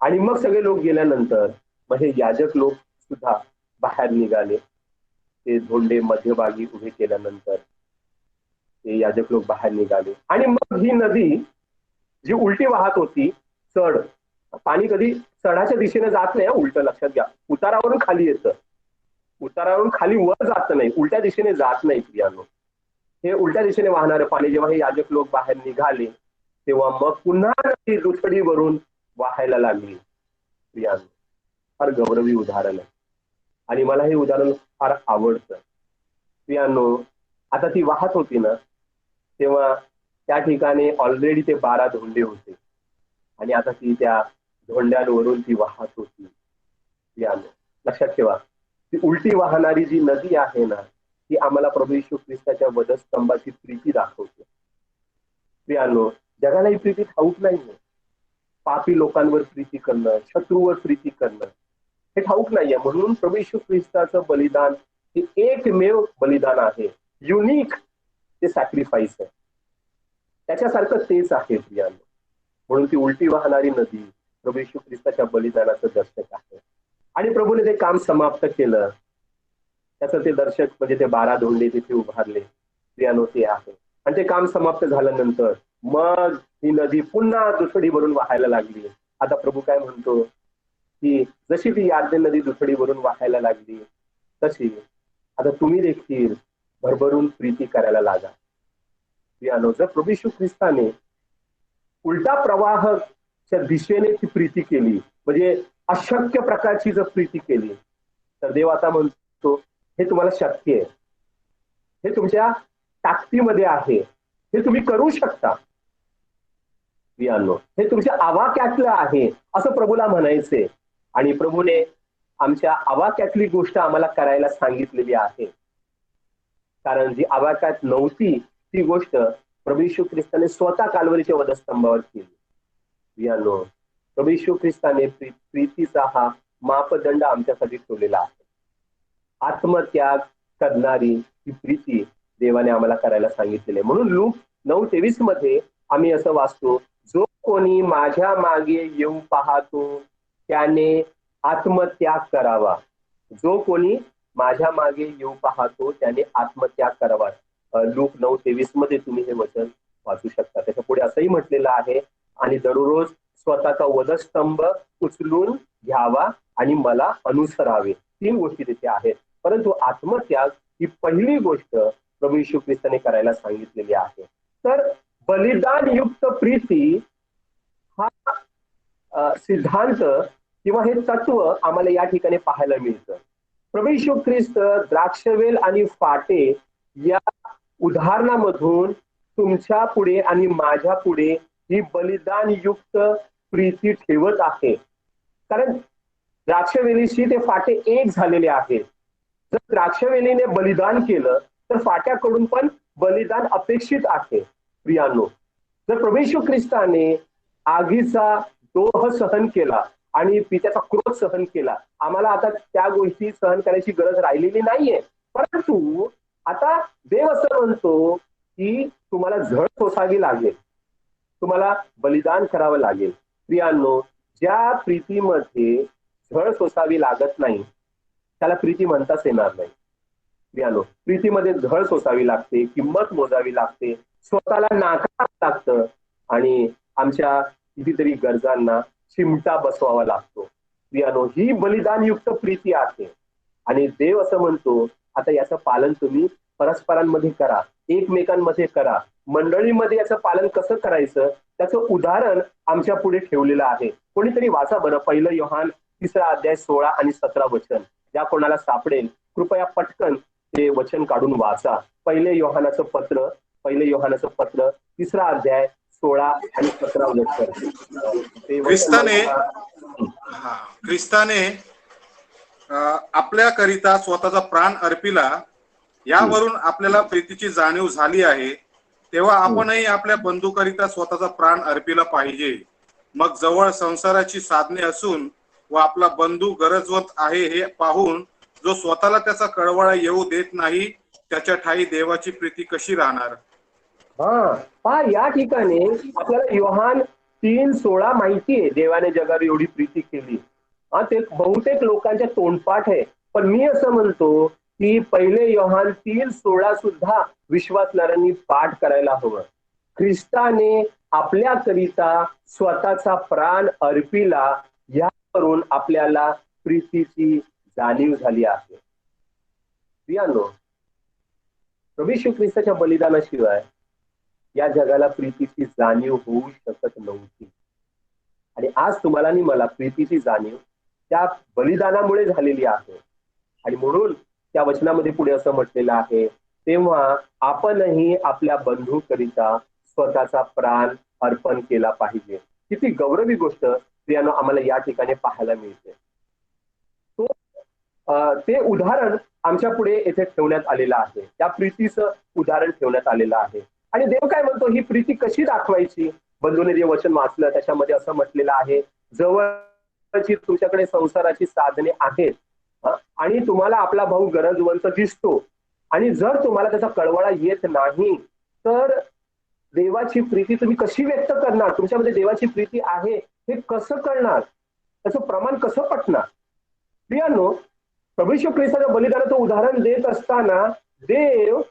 S1: आणि मग सगळे लोक गेल्यानंतर मग हे याजक लोक सुद्धा बाहेर निघाले. ते धोंडे मध्यभागी उभे केल्यानंतर ते याजक लोक बाहेर निघाले आणि मग ही नदी जी उलटी वाहत होती, चढ पाणी कधी चढाच्या दिशेने जात नाही, उलट लक्षात घ्या. उतारावरून खाली येतं, उतारावरून खाली वर जात नाही, उलट्या दिशेने जात नाही प्रियानो. हे उलट्या दिशेने वाहणारं पाणी जेव्हा हे याजक लोक बाहेर निघाले तेव्हा मग पुन्हा नदी दुथडीवरून वाहायला लागली. प्रियानो, फार गौरवी उदाहरण आहे आणि मला हे उदाहरण फार आवडतं. प्रियानो, आता ती वाहत होती ना तेव्हा त्या ठिकाणी ऑलरेडी ते 12 धोंडे होते आणि आता ती त्या धोंड्यांवरून ती वाहत होती. प्रियानो, लक्षात ठेवा, ती उलटी वाहणारी जी नदी आहे ना ती आम्हाला प्रभू येशू ख्रिस्ताच्या वधस्तंभाची प्रीती दाखवते. प्रियानो, जगाला ही प्रीती ठाऊक नाहीये. पापी लोकांवर प्रीती करणं, शत्रूवर प्रीती करणं हे ठाऊक नाहीये. म्हणून प्रभू येशू ख्रिस्ताचं बलिदान हे एकमेव बलिदान आहे, युनिक ते सॅक्रिफाईस आहे. त्याच्यासारखं तेच आहे प्रियानो. म्हणून ती उलटी वाहणारी नदी प्रभू येशू ख्रिस्ताच्या बलिदानाचं दर्शक आहे आणि प्रभूने ते काम समाप्त केलं. त्याचं ते दर्शक म्हणजे ते 12 धोंडे तिथे उभारले. प्रियानो, ते आहे. आणि ते काम समाप्त झाल्यानंतर मग ही नदी पुन्हा दुथडी भरून वाहायला लागली. आता प्रभू काय म्हणतो की जशी ती यार्दन नदी दुथडीवरून वाहायला लागली तशी आता तुम्ही देखील भरभरून प्रीती करायला लागा. जर प्रभू येशू ख्रिस्ताने उलटा प्रवाहाच्या दिशेने ती प्रीती केली, म्हणजे अशक्य प्रकारची जर प्रीती केली, तर देव आता म्हणतो हे तुम्हाला शक्य आहे, हे तुमच्या ताकदीमध्ये आहे, हे तुम्ही करू शकता. हे तुमच्या आवाक्यातलं आहे असं प्रभूला म्हणायचंय. आणि प्रभूने आमच्या आवाक्यातली गोष्ट आम्हाला करायला सांगितलेली आहे, कारण जी आवाक्यात नव्हती ती गोष्ट प्रभू येशू ख्रिस्ताने स्वतः काल्वरीच्या वधस्तंभावर केली. प्रभू येशू ख्रिस्ताने प्रीतीचा हा मापदंड आमच्यासाठी ठेवलेला आहे. आत्मत्याग करणारी ही प्रीती देवाने आम्हाला करायला सांगितलेली आहे. म्हणून लूक 9:23 मध्ये आम्ही असं वाचतो, जो कोणी माझ्या मागे येऊ पाहतो त्याने आत्मत्याग करावा. जो कोणी माझ्या मागे येऊ पाहतो त्याने आत्मत्याग करावा. लूक 9:23 मध्ये तुम्ही हे वचन वाचू शकता. त्याच्या पुढे असंही म्हटलेलं आहे, आणि दररोज स्वतःचा वधस्तंभ उचलून घ्यावा आणि मला अनुसरावे. 3 गोष्टी तिथे आहेत, परंतु आत्मत्याग ही पहिली गोष्ट प्रभू येशू ख्रिस्ताने करायला सांगितलेली आहे. तर बलिदान युक्त प्रीती हा सिद्धांत किंवा हे तत्व आम्हाला या ठिकाणी पाहायला मिळतं. प्रभू येशू ख्रिस्त द्राक्षवेल आणि फाटे या उदाहरणामधून तुमच्या पुढे आणि माझ्या पुढे ही बलिदान युक्त प्रीती ठेवत आहे. कारण द्राक्षवेलीशी ते फाटे एक झालेले आहेत. जर द्राक्षवेलीने बलिदान केलं तर फाट्याकडून पण बलिदान अपेक्षित आहे. प्रियांनो, जर प्रभू येशू ख्रिस्ताने आगीचा दोह सहन केला आणि पित्याचा क्रोध सहन केला, आम्हाला आता त्या गोष्टी सहन करायची गरज राहिलेली नाहीये. परंतु आता देव असं म्हणतो की तुम्हाला झळ सोसावी लागेल, तुम्हाला बलिदान करावं लागेल. प्रियांनो, ज्या प्रीतीमध्ये झळ सोसावी लागत नाही त्याला प्रीती म्हणताच येणार नाही. प्रियांनो, प्रीतीमध्ये झळ सोसावी लागते, किंमत मोजावी लागते, स्वतःला नाकारावं लागतं आणि आमच्या कितीतरी गरजांना चिमटा बसवावा लागतो. प्रियांनो, ही बलिदानयुक्त प्रीती आहे. आणि देव असं म्हणतो आता याचं पालन तुम्ही परस्परांमध्ये करा, एकमेकांमध्ये करा. मंडळीमध्ये याचं पालन कसं करायचं त्याचं उदाहरण आमच्या पुढे ठेवलेलं आहे. कोणीतरी वाचा बरं 1 योहान 3 अध्याय 16 आणि 17 वचन. ज्या कोणाला सापडेल कृपया पटकन ते वचन काढून वाचा. 1 योहानाचं पत्र 3 अध्याय 16 आणि 17 वचन.
S2: ख्रिस्ताने आपल्या करिता स्वतःचा प्राण अर्पिला, यावरून आपल्याला प्रीतीची जाणीव झाली आहे. तेव्हा आपणही आपल्या बंधूकरिता स्वतःचा प्राण अर्पिला पाहिजे. मग जवळ संसाराची साधने असून व आपला बंधू गरजवत आहे हे पाहून जो स्वतःला त्याचा कळवळा येऊ देत नाही त्याच्या ठाई देवाची प्रीती कशी राहणार.
S1: पहा, या ठिकाणी आपल्याला योहान 3:16 माहिती आहे. देवाने जगावर एवढी प्रीती केली. ते बहुतेक लोकांच्या तोंडपाठ आहे, पण मी असं म्हणतो की 1 योहान 3:16 सुद्धा विश्वासणाऱ्यांनी पाठ करायला हवं. ख्रिस्ताने आपल्याकरिता स्वतःचा प्राण अर्पिला, यावरून आपल्याला प्रीतीची जाणीव झाली आहे. प्रियांनो, प्रभू येशू ख्रिस्ताच्या बलिदानाशिवाय या जगाला प्रीतीची जाणीव होऊ शकत नव्हती. आणि आज तुम्हाला आणि मला प्रीतीची जाणीव त्या बलिदानामुळे झालेली आहे. आणि म्हणून त्या वचनामध्ये पुढे असं म्हटलेलं आहे, तेव्हा आपणही आपल्या बंधूकरिता स्वतःचा प्राण अर्पण केला पाहिजे. किती गौरवी गोष्ट प्रियांनो आम्हाला या ठिकाणी पाहायला मिळते. ते उदाहरण आमच्या पुढे येथे ठेवण्यात आलेलं आहे. त्या प्रीतीचं उदाहरण ठेवण्यात आलेलं आहे. आणि देव काय म्हणतो, ही प्रीती कशी दाखवायची? बंधूने जे वचन वाचलं त्याच्यामध्ये असं म्हटलेलं आहे, जवळची तुमच्याकडे संसाराची साधने आहेत आणि तुम्हाला आपला भाऊ गरजवंत दिसतो, आणि जर तुम्हाला त्याचा कळवळा येत नाही तर देवाची प्रीती तुम्ही कशी व्यक्त करणार? तुमच्यामध्ये देवाची प्रीती आहे हे कसं कळणार? त्याचं प्रमाण कसं पटणार? प्रियांनो, प्रभू येशू ख्रिस्ताच्या बलिदानाचं उदाहरण देत असताना देव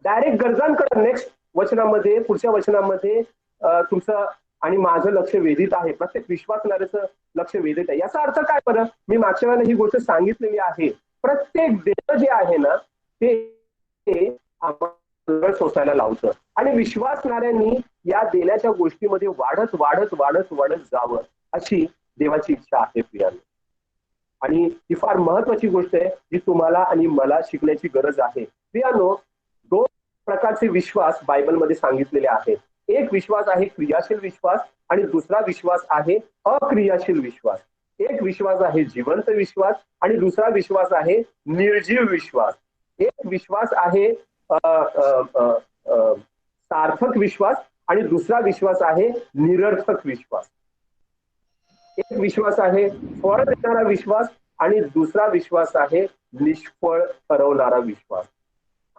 S1: डायरेक्ट गरजांकडे नेक्स्ट वचनामध्ये, पुढच्या वचनामध्ये तुमचं आणि माझं लक्ष वेधित आहे, प्रत्येक विश्वासणाऱ्याचं लक्ष वेधित आहे. याचा अर्थ काय बरं? मी मागच्या वेळेला ही गोष्ट सांगितलेली आहे. प्रत्येक देणं जे आहे ना ते आम्हाला सोसायला लावतं आणि विश्वासणाऱ्यांनी या देण्याच्या गोष्टीमध्ये वाढत वाढत वाढत वाढत जावं अशी देवाची इच्छा आहे प्रियांनो. आणि ही फार महत्वाची गोष्ट आहे जी तुम्हाला आणि मला शिकण्याची गरज आहे प्रियांनो. दोन प्रकारचे विश्वास बायबलमध्ये सांगितलेले आहेत. एक विश्वास आहे क्रियाशील विश्वास आणि दुसरा विश्वास आहे अक्रियाशील विश्वास. एक विश्वास आहे जिवंत विश्वास आणि दुसरा विश्वास आहे निर्जीव विश्वास. एक विश्वास आहे सार्थक विश्वास आणि दुसरा विश्वास आहे निरर्थक विश्वास. एक विश्वास आहे फळ देणारा विश्वास आणि दुसरा विश्वास आहे निष्फळ ठरवणारा विश्वास.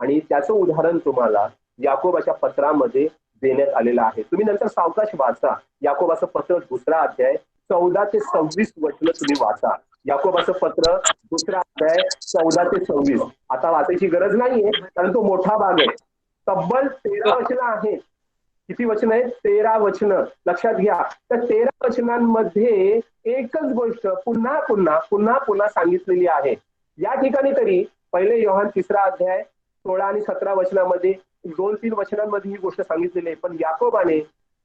S1: आणि त्याचं उदाहरण तुम्हाला याकोबाच्या पत्रामध्ये देण्यात आलेलं आहे. तुम्ही नंतर सावकाश वाचा. याकोबाचं पत्र 2रा अध्याय 14 ते 26 वचन तुम्ही वाचा. याकोबाचं पत्र 2रा अध्याय 14 ते 26. आता वाचायची गरज नाहीये कारण तो मोठा भाग आहे. तब्बल 13 वचन आहेत. किती वचन आहेत? 13 वचन. लक्षात घ्या. तर 13 वचनांमध्ये एकच गोष्ट पुन्हा पुन्हा पुन्हा पुन्हा सांगितलेली आहे. या ठिकाणी तरी पहिले योहान 3रा अध्याय 16 आणि 17 वचनामध्ये 2-3 वचनांमध्ये ही गोष्ट सांगितलेली आहे. पण याकोबाने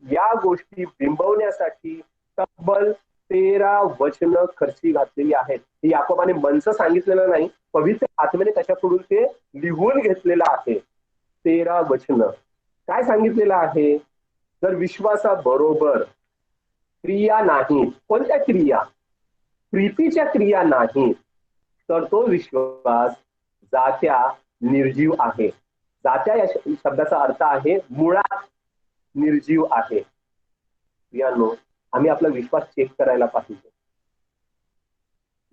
S1: या गोष्टी बिंबवण्यासाठी तब्बल 13 वचन खर्ची घातलेली आहेत. ही याकोबाने मनचं सांगितलेलं नाही, पवित्र आत्म्याने त्याच्याकडून ते लिहून घेतलेलं आहे. 13 वचन. काय सांगितलेलं आहे? जर विश्वासाबरोबर क्रिया नाही, कोणत्या क्रिया? प्रीतीच्या क्रिया नाही, तर तो विश्वास जात्या निर्जीव आहे. जात्या या शब्दाचा अर्थ आहे मुळात निर्जीव आहे. प्रियांनो, आम्ही आपला विश्वास चेक करायला पाहिजे.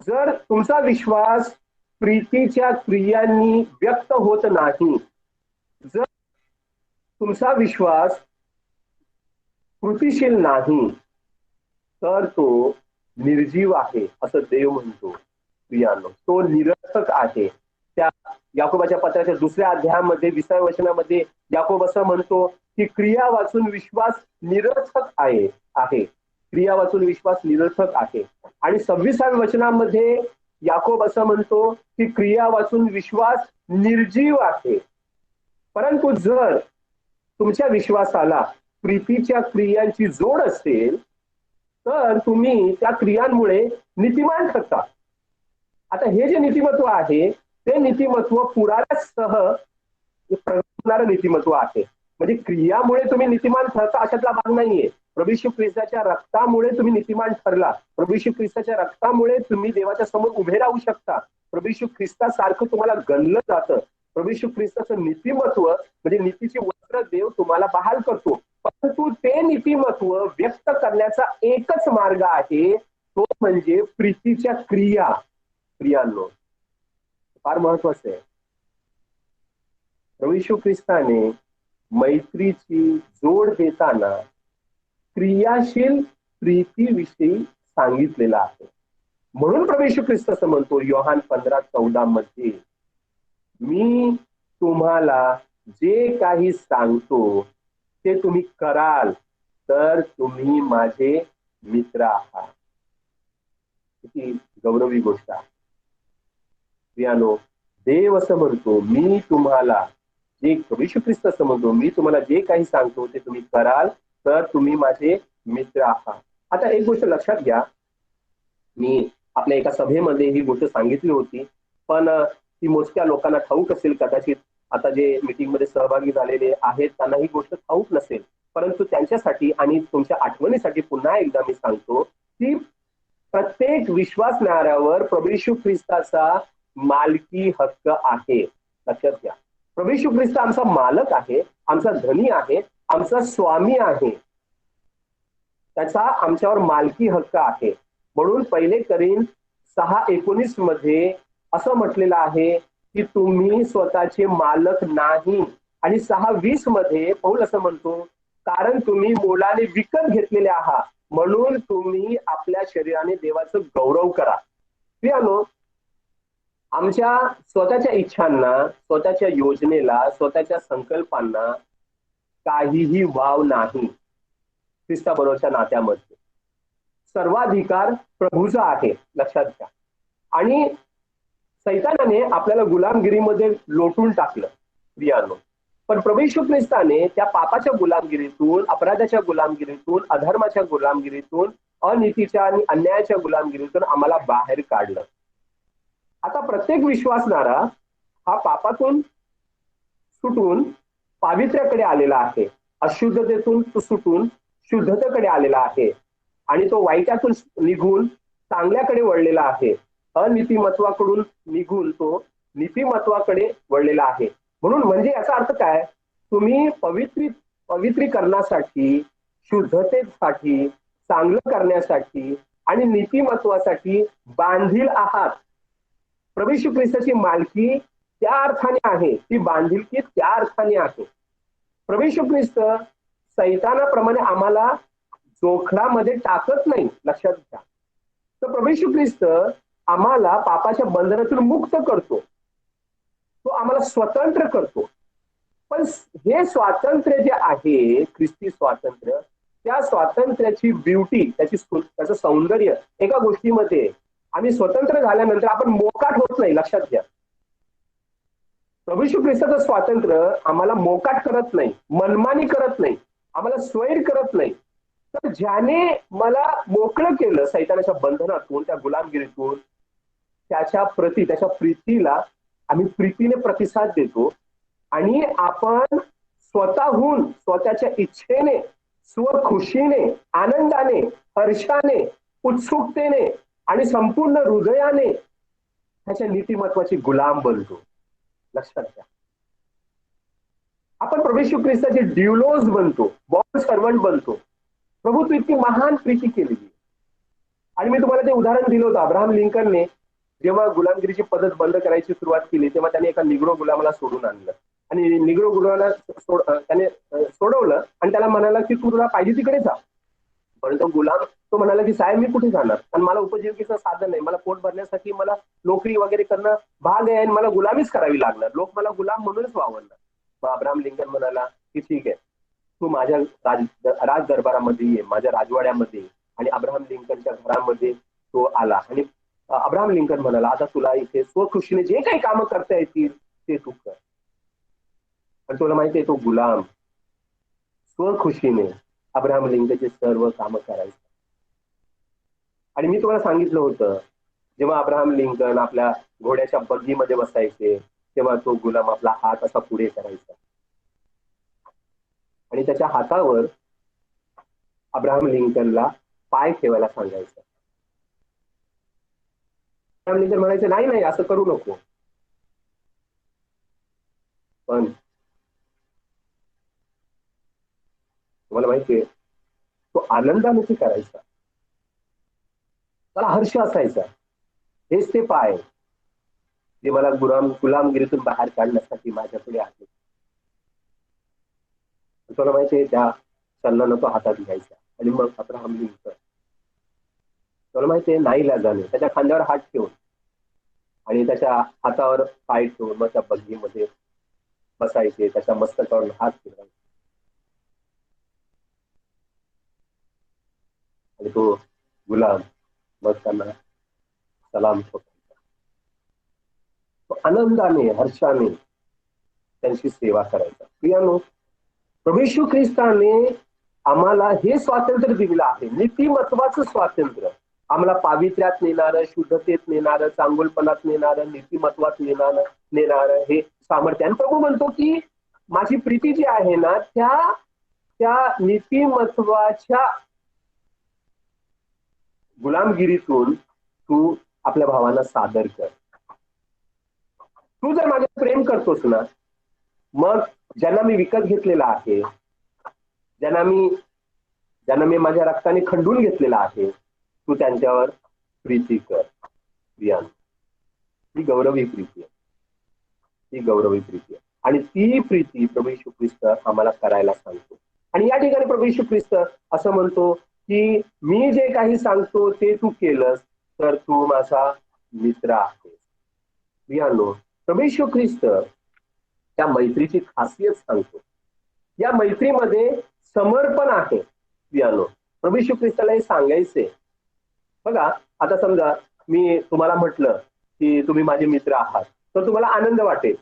S1: जर तुमचा विश्वास प्रीतीच्या क्रियांनी व्यक्त होत नाही, जर तुमचा विश्वास कृतिशील नाही, तर तो निर्जीव आहे असं देव म्हणतो. प्रियांनो, तो निरर्थक आहे. त्या याकोबाच्या पत्राच्या 2ऱ्या अध्यायामध्ये 20व्या वचनामध्ये याकोब असं म्हणतो की क्रिया वाचून विश्वास निरर्थक आहे. क्रिया वाचून विश्वास निरर्थक आहे. आणि 26व्या वचनामध्ये याकोब असं म्हणतो की क्रिया वाचून विश्वास निर्जीव आहे. परंतु जर तुमच्या विश्वासाला प्रीतीच्या क्रियांची जोड असेल तर तुम्ही त्या क्रियांमुळे नीतिमान ठरता. आता हे जे नीतिमत्व आहे ते नीतिमत्व पुराव्यासह प्रगटणारं नीतिमत्व आहे. म्हणजे क्रियामुळे तुम्ही नीतिमान ठरता अशातला भाग नाहीये. प्रभू येशू ख्रिस्ताच्या रक्तामुळे तुम्ही नीतिमान ठरला. प्रभू येशू ख्रिस्ताच्या रक्तामुळे तुम्ही देवाच्या समोर उभे राहू शकता. प्रभू येशू ख्रिस्तासारखं तुम्हाला गणलं जातं. प्रभू येशू ख्रिस्ताचं नीतिमत्व म्हणजे नीतीची वस्त्र देव तुम्हाला बहाल करतो. परंतु ते नीतिमत्व व्यक्त करण्याचा एकच मार्ग आहे, तो म्हणजे प्रीतीच्या क्रिया. प्रियांनो, फार महत्वाचं आहे. प्रभू येशू ख्रिस्ताने मैत्रीची जोड देताना क्रियाशील प्रीतीविषयी सांगितलेलं आहे. म्हणून प्रभू येशू ख्रिस्त असं म्हणतो योहान 15:14 मध्ये, मी तुम्हाला जे काही सांगतो ते तुम्ही कराल तर तुम्ही माझे मित्र आहात. किती गौरवी गोष्ट आहे. प्रियानो, देव असं म्हणतो मी तुम्हाला जे प्रभू येशू ख्रिस्त असं म्हणतो मी तुम्हाला जे काही सांगतो ते तुम्ही कराल तर तुम्ही माझे मित्र आहात. आता एक गोष्ट लक्षात घ्या. मी आपल्या एका सभेमध्ये ही गोष्ट सांगितली होती, पण ती मोजक्या लोकांना ठाऊक असेल कदाचित. आता जे मीटिंग मध्ये सहभागी झालेले आहेत त्यांना ही गोष्ट ठाऊक नसेल, परंतु त्यांच्यासाठी आणि तुमच्या आठवणीसाठी पुन्हा एकदा मी सांगतो की प्रत्येक विश्वासणाऱ्यावर प्रभू येशू ख्रिस्ताचा मालकी हक्क आहे. लक्षात घ्या. प्रभू येशू ख्रिस्त आमचा मालक आहे, आमचा धनी आहे, आमचा स्वामी आहे. त्याचा आमच्यावर मालकी हक्क आहे. म्हणून 1 करीन 6:19 मध्ये असं म्हटलेलं आहे की तुम्ही स्वतःचे मालक नाही. आणि 6:20 मध्ये पौल असं म्हणतो, कारण तुम्ही मोलाने विकत घेतलेले आहात म्हणून तुम्ही आपल्या शरीराने देवाचं गौरव करा. प्रियानो, आमच्या स्वतःच्या इच्छांना, स्वतःच्या योजनेला, स्वतःच्या संकल्पांना काहीही वाव नाही. ख्रिस्ताबरोबरच्या नात्यामध्ये. सर्वाधिकार प्रभूचा आहे, लक्षात घ्या. आणि सैतानाने आपल्याला गुलामगिरीमध्ये लोटून टाकलं प्रियानो. पण प्रभू येशू ख्रिस्ताने त्या पापाच्या गुलामगिरीतून, अपराधाच्या गुलामगिरीतून, अधर्माच्या गुलामगिरीतून, अनीतीच्या आणि अन्यायाच्या गुलामगिरीतून आम्हाला बाहेर काढलं. आता प्रत्येक विश्वासणारा हा पापातून सुटून पावित्र्याकडे आलेला आहे, अशुद्धतेतून तो सुटून शुद्धतेकडे आलेला आहे, आणि तो वाईटातून निघून चांगल्याकडे वळलेला आहे, अनीतिमत्वाकडून निघून तो नीतिमत्वाकडे वळलेला आहे. म्हणून म्हणजे याचा अर्थ काय, तुम्ही पवित्रीकरणासाठी, शुद्धतेसाठी, चांगलं करण्यासाठी आणि नीतिमत्वासाठी बांधील आहात. प्रभू येशू ख्रिस्ताची मालकी त्या अर्थाने आहे, ती बांधिलकी त्या अर्थाने आहे. प्रभू येशू ख्रिस्त सैतानाप्रमाणे आम्हाला जोखडामध्ये टाकत नाही, लक्षात घ्या. तर प्रभू येशू ख्रिस्त आम्हाला पापाच्या बंधनातून मुक्त करतो, तो आम्हाला स्वतंत्र करतो. पण हे स्वातंत्र्य जे आहे, ख्रिस्ती स्वातंत्र्य, त्या स्वातंत्र्याची ब्युटी, त्याचं सौंदर्य एका गोष्टीमध्ये, आम्ही स्वतंत्र झाल्यानंतर आपण मोकाट होत नाही, लक्षात घ्या. प्रभू येशू ख्रिस्ताचं स्वातंत्र्य आम्हाला मोकाट करत नाही, मनमानी करत नाही, आम्हाला स्वैर करत नाही. तर ज्याने मला मोकळं केलं सैतानाच्या बंधनातून, त्या गुलामगिरीतून, त्याच्या प्रीतीला आम्ही प्रीतीने प्रतिसाद देतो. आणि आपण स्वतःहून, स्वतःच्या इच्छेने, स्वखुशीने, आनंदाने, हर्षाने, उत्सुकतेने आणि संपूर्ण हृदयाने त्याच्या नीतिमत्वाची गुलाम बनतो, लक्षात घ्या. आपण प्रभू येशू ख्रिस्ताचे ड्युलोज बनतो, बॉन्ड सर्वंट बनतो. प्रभू तू इतकी महान प्रीती केलेली. आणि मी तुम्हाला ते उदाहरण दिलं होतं, अब्राहम लिंकनने जेव्हा गुलामगिरीची पद्धत बंद करायची सुरुवात केली, तेव्हा त्याने एका निग्रो गुलामाला सोडून आणलं, आणि निग्रो गुलामाला त्याने सोडवलं आणि त्याला म्हणाला की तू तुला पाहिजे तिकडे जा. पण तो गुलाम तो म्हणाला की साहेब मी कुठे जाणार, आणि मला उपजीविकेचं साधन नाही, मला पोट भरण्यासाठी मला नोकरी वगैरे करणं भाग आहे, आणि मला गुलामीच करावी लागणार, लोक मला गुलाम म्हणूनच वावरणार. मग अब्राहम लिंकन म्हणाला की ठीक आहे, तू माझ्या राज दरबारामध्ये ये, माझ्या राजवाड्यामध्ये. आणि अब्राहम लिंकनच्या घरामध्ये तो आला, आणि अब्राहम लिंकन म्हणाला आता तुला इथे स्वखुशीने जे काही कामं करता येतील ते तू कर. पण तुला माहितीये तो गुलाम स्वखुशीने अब्राहम लिंकनचे सर्व कामं करायचे. आणि मी तुम्हाला सांगितलं होतं, जेव्हा अब्राहम लिंकन आपल्या घोड्याच्या बग्गीमध्ये बसायचे, तेव्हा तो गुलाम आपला हात असा पुढे करायचा आणि त्याच्या हातावर अब्राहम लिंकनला पाय ठेवायला सांगायचा. अब्राहम लिंकन म्हणायचे नाही नाही असं करू नको. पण तुम्हाला माहितीये तो आनंदाने ते करायचा, त्याला हर्ष असायचा. हेच ते पाय जे मला गुलामगिरीतून बाहेर काढण्यासाठी माझ्यापुढे आहे. तुला माहितीये त्या सल्लानं तो हातात घ्यायचा, आणि मग अब्राहम लिंकन तुला माहितीये नाईलाजाने त्याच्या खांद्यावर हात ठेवून आणि त्याच्या हातावर पाय ठेवून मग त्या बग्गीमध्ये बसायचे, त्याच्या मस्तकावर हात फिरवायचे आणि तो गुलाम मग त्यांना सलाम ठोकायचा. तो आनंदाने हर्षाने त्यांची सेवा करायचा. प्रियानो, प्रभू येशू ख्रिस्ताने आम्हाला हे स्वातंत्र्य दिलेलं आहे, नीतिमत्वाचं स्वातंत्र्य. आम्हाला पावित्र्यात नेणारं, शुद्धतेत नेणारं, चांगुलपणात नेणारं, नीतिमत्वात नेणारं हे सामर्थ्य. आणि प्रभू म्हणतो की माझी प्रीती जी आहे ना त्या नीतिमत्वाच्या गुलामगिरीतून तू आपल्या भावांना सादर कर. तू जर माझे प्रेम करतोस ना, मग ज्यांना मी विकत घेतलेला आहे, ज्यांना मी माझ्या रक्ताने खंडून घेतलेला आहे, तू त्यांच्यावर प्रीती कर. प्रियानो, ही गौरवी प्रीती आहे, ही गौरवी प्रीती आहे. आणि ती प्रीती प्रभू येशू ख्रिस्त आम्हाला करायला सांगतो. आणि या ठिकाणी प्रभू येशू ख्रिस्त असं म्हणतो की मी जे काही सांगतो ते तू केलंस तर तू माझा मित्र आहेस. प्रियानो, प्रभू येशू ख्रिस्त त्या मैत्रीची खासियत सांगतो. या मैत्रीमध्ये समर्पण आहे. प्रियानो, प्रभू येशू ख्रिस्ताला हे सांगायचंय. बघा, आता समजा मी तुम्हाला म्हटलं की तुम्ही माझे मित्र आहात, तर तुम्हाला आनंद वाटेल,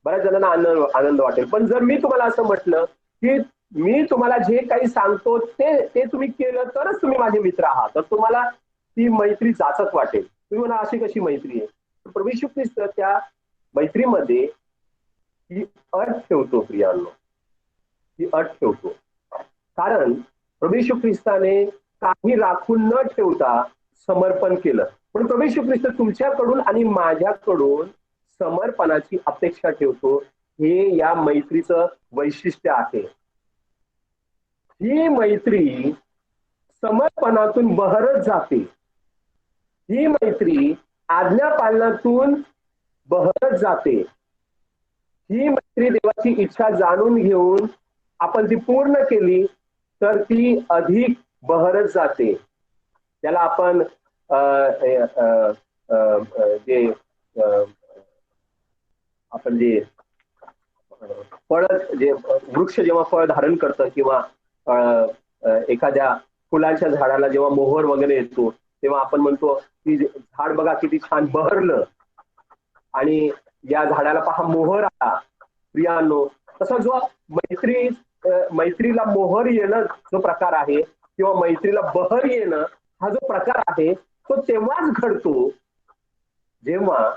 S1: बऱ्याच जणांना आनंद आनंद वाटेल. पण जर मी तुम्हाला असं म्हटलं की मी तुम्हाला जे काही सांगतो ते ते तुम्ही केलं तरच तुम्ही माझे मित्र आहात, तर तुम्हाला ती मैत्री जाचक वाटेल. तुम्ही म्हणा अशी कशी मैत्री आहे? प्रभू येशू ख्रिस्त त्या मैत्रीमध्ये ही अट ठेवतो प्रियांनो, ही अट ठेवतो. कारण प्रभू येशू ख्रिस्ताने काही राखून न ठेवता समर्पण केलं. पण प्रभू येशू ख्रिस्त तुमच्याकडून आणि माझ्याकडून समर्पणाची अपेक्षा ठेवतो. हे या मैत्रीचं वैशिष्ट्य आहे. ही मैत्री समर्पणातून बहरत जाते. ही मैत्री आज्ञापालनातून बहरत जाते. ही मैत्री देवाची इच्छा जाणून घेऊन आपण ती पूर्ण केली तर ती अधिक बहरत जाते. त्याला आपण जे आपण जे फळ, जे वृक्ष जेव्हा फळ धारण करतं किंवा एखाद्या फुलांच्या झाडाला जेव्हा मोहर वगैरे येतो तेव्हा आपण म्हणतो की झाड बघा किती छान बहरलं आणि या झाडाला पहा मोहर आला. प्रियांनो, तसा जो मैत्रीला मोहर येणं जो प्रकार आहे किंवा मैत्रीला बहर येणं हा जो प्रकार आहे तो तेव्हाच घडतो जेव्हा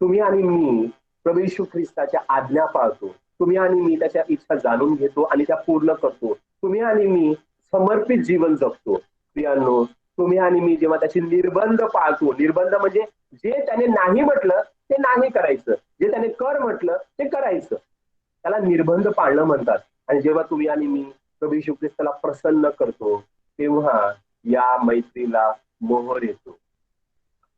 S1: तुम्ही आणि मी प्रभू येशू ख्रिस्ताच्या आज्ञा पाळतो. तुम्ही आणि मी त्याच्या इच्छा जाणून घेतो आणि त्या पूर्ण करतो. तुम्ही आणि मी समर्पित जीवन जगतो. प्रियांनो, तुम्ही आणि मी जेव्हा त्याचे निर्बंध पाळतो, निर्बंध म्हणजे जे त्याने नाही म्हटलं ते नाही करायचं, जे त्याने कर म्हटलं ते करायचं, त्याला निर्बंध पाळणं म्हणतात. आणि जेव्हा तुम्ही आणि मी प्रभू येशू ख्रिस्ताला प्रसन्न करतो तेव्हा या मैत्रीला मोहर येतो,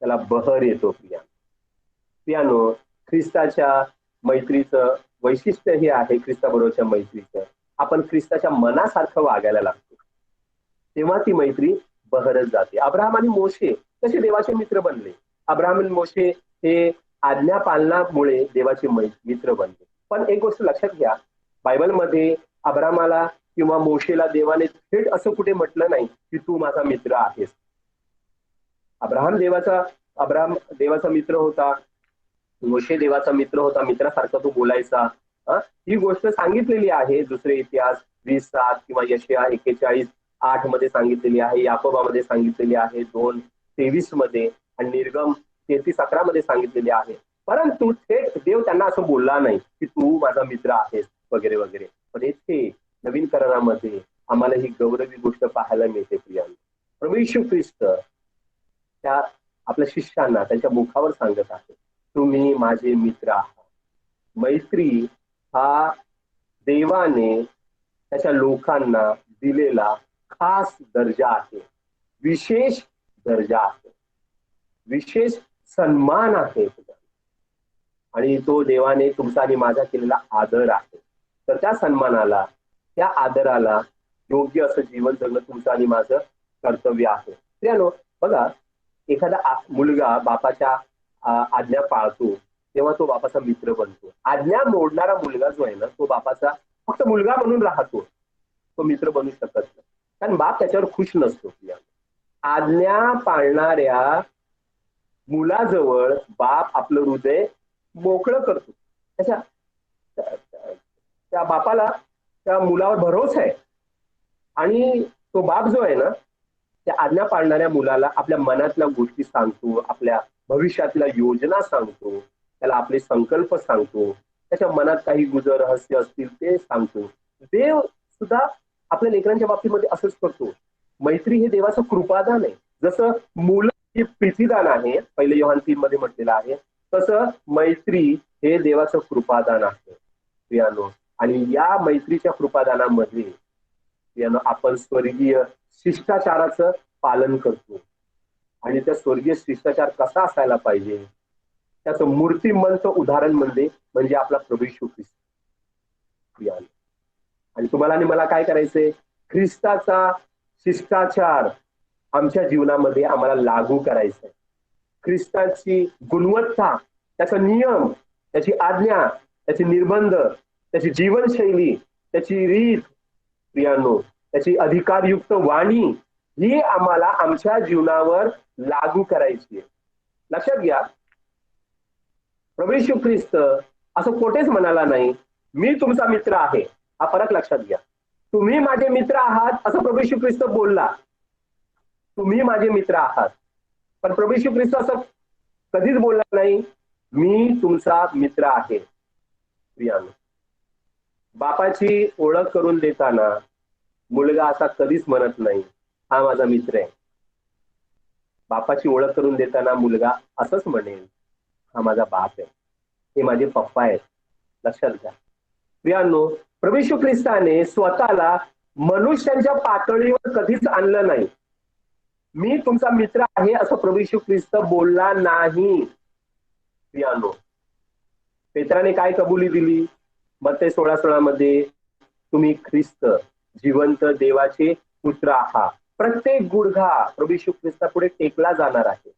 S1: त्याला बहर येतो. प्रियानो, ख्रिस्ताच्या मैत्रीचं वैशिष्ट्य हे आहे, ख्रिस्ताबरोबरच्या मैत्रीचं आपण ख्रिस्ताच्या मनासारखं वागायला लागतो तेव्हा ती मैत्री बहरत जाते. अब्राहम आणि मोशे कसे देवाचे मित्र बनले? अब्राहम आणि मोशे हे आज्ञा पालनामुळे देवाचे मित्र बनले. पण एक गोष्ट लक्षात घ्या, बायबलमध्ये अब्राहमाला किंवा मोशेला देवाने थेट असं कुठे म्हटलं नाही की तू माझा मित्र आहेस. अब्राहम देवाचा मित्र होता, मोशे देवाचा मित्र होता, मित्रासारखा तो बोलायचा. ही गोष्ट सांगितलेली आहे दुसरे इतिहास 20:7 किंवा यशया 41:8 मध्ये सांगितलेली आहे, याकोबामध्ये सांगितलेली आहे 2:23 मध्ये आणि निर्गम 33:11 मध्ये सांगितलेली आहे. परंतु थेट देव त्यांना असं बोलला नाही की तू माझा मित्र आहेस वगैरे वगैरे. पण येथे नवीन करारामध्ये आम्हाला ही गौरवी गोष्ट पाहायला मिळते. प्रियांनो, प्रभू येशू ख्रिस्त त्या आपल्या शिष्यांना त्यांच्या मुखावर सांगत आहे, तुम्ही माझे मित्र आहात. मैत्री हा देवाने त्याच्या लोकांना दिलेला खास दर्जा आहे, विशेष दर्जा आहे, विशेष सन्मान आहे आणि तो देवाने तुमचा आणि माझा केलेला आदर आहे. तर त्या सन्मानाला, त्या आदराला योग्य असं जीवन जगणं तुमचं आणि माझं कर्तव्य आहे. त्यानो बघा, एखादा मुलगा बापाच्या आज्ञा पाळतो तेव्हा तो बापाचा मित्र बनतो. आज्ञा मोडणारा मुलगा जो आहे ना तो बापाचा फक्त मुलगा म्हणून राहतो, तो मित्र बनू शकत नाही, कारण बाप त्याच्यावर खुश नसतो. आज्ञा पाळणाऱ्या मुलाजवळ बाप आपलं हृदय मोकळं करतो. त्या बापाला त्या मुलावर भरोसा आहे आणि तो बाप जो आहे ना त्या आज्ञा पाळणाऱ्या मुलाला आपल्या मनातल्या गोष्टी सांगतो, आपल्या भविष्यातल्या योजना सांगतो, त्याला आपले संकल्प सांगतो, त्याच्या मनात काही गुजर रहस्य असतील ते सांगतो. देव सुद्धा आपल्या लेकरांच्या बाबतीमध्ये असंच करतो. मैत्री हे देवाचं कृपादान आहे. जसं मुलं हे प्रीतिदान आहे, पहिले योहान 3 मध्ये म्हटलेलं आहे, तसं मैत्री हे देवाचं कृपादान आहे. प्रियानो, आणि या मैत्रीच्या कृपादानामध्ये प्रियानो आपण स्वर्गीय शिष्टाचाराचं पालन करतो. आणि त्या स्वर्गीय शिष्टाचार कसा असायला पाहिजे त्याचं मूर्तिमंत उदाहरण म्हणजे आपला प्रभू येशू ख्रिस्त. प्रियानो, आणि तुम्हाला आणि मला काय करायचंय? ख्रिस्ताचा शिष्टाचार आमच्या जीवनामध्ये आम्हाला लागू करायचा आहे. ख्रिस्ताची गुणवत्ता, त्याचा नियम, त्याची आज्ञा, त्याचे निर्बंध, त्याची जीवनशैली, त्याची रीत प्रियानो त्याची अधिकारयुक्त वाणी ही आम्हाला आमच्या जीवनावर लागू करायची आहे. लक्षात घ्या, प्रभू येशू ख्रिस्त असं कोठेच म्हणाला नाही मी तुमचा मित्र आहे. हा फरक लक्षात घ्या. तुम्ही माझे मित्र आहात असं प्रभू येशू ख्रिस्त बोलला, तुम्ही माझे मित्र आहात. पण प्रभू येशू ख्रिस्त असं कधीच बोलला नाही मी तुमचा मित्र आहे. प्रियानो, बापाची ओळख करून देताना मुलगा असा कधीच म्हणत नाही हा माझा मित्र आहे. बापाची ओळख करून देताना मुलगा असंच म्हणेल हा माझा बाप आहे, हे माझे पप्पा आहेत. लक्षात घ्या प्रियांनो, प्रभू येशू ख्रिस्ताने स्वतःला मनुष्यांच्या पातळीवर कधीच आणलं नाही. मी तुमचा मित्र आहे असं प्रभू येशू ख्रिस्त बोलला नाही. प्रियांनो, पेत्राने काय कबुली दिली? मत्ते 16:16 मध्ये तुम्ही ख्रिस्त जिवंत देवाचे पुत्र आहात. प्रत्येक गुडघा प्रभू येशू ख्रिस्तापुढे टेकला जाणार आहे.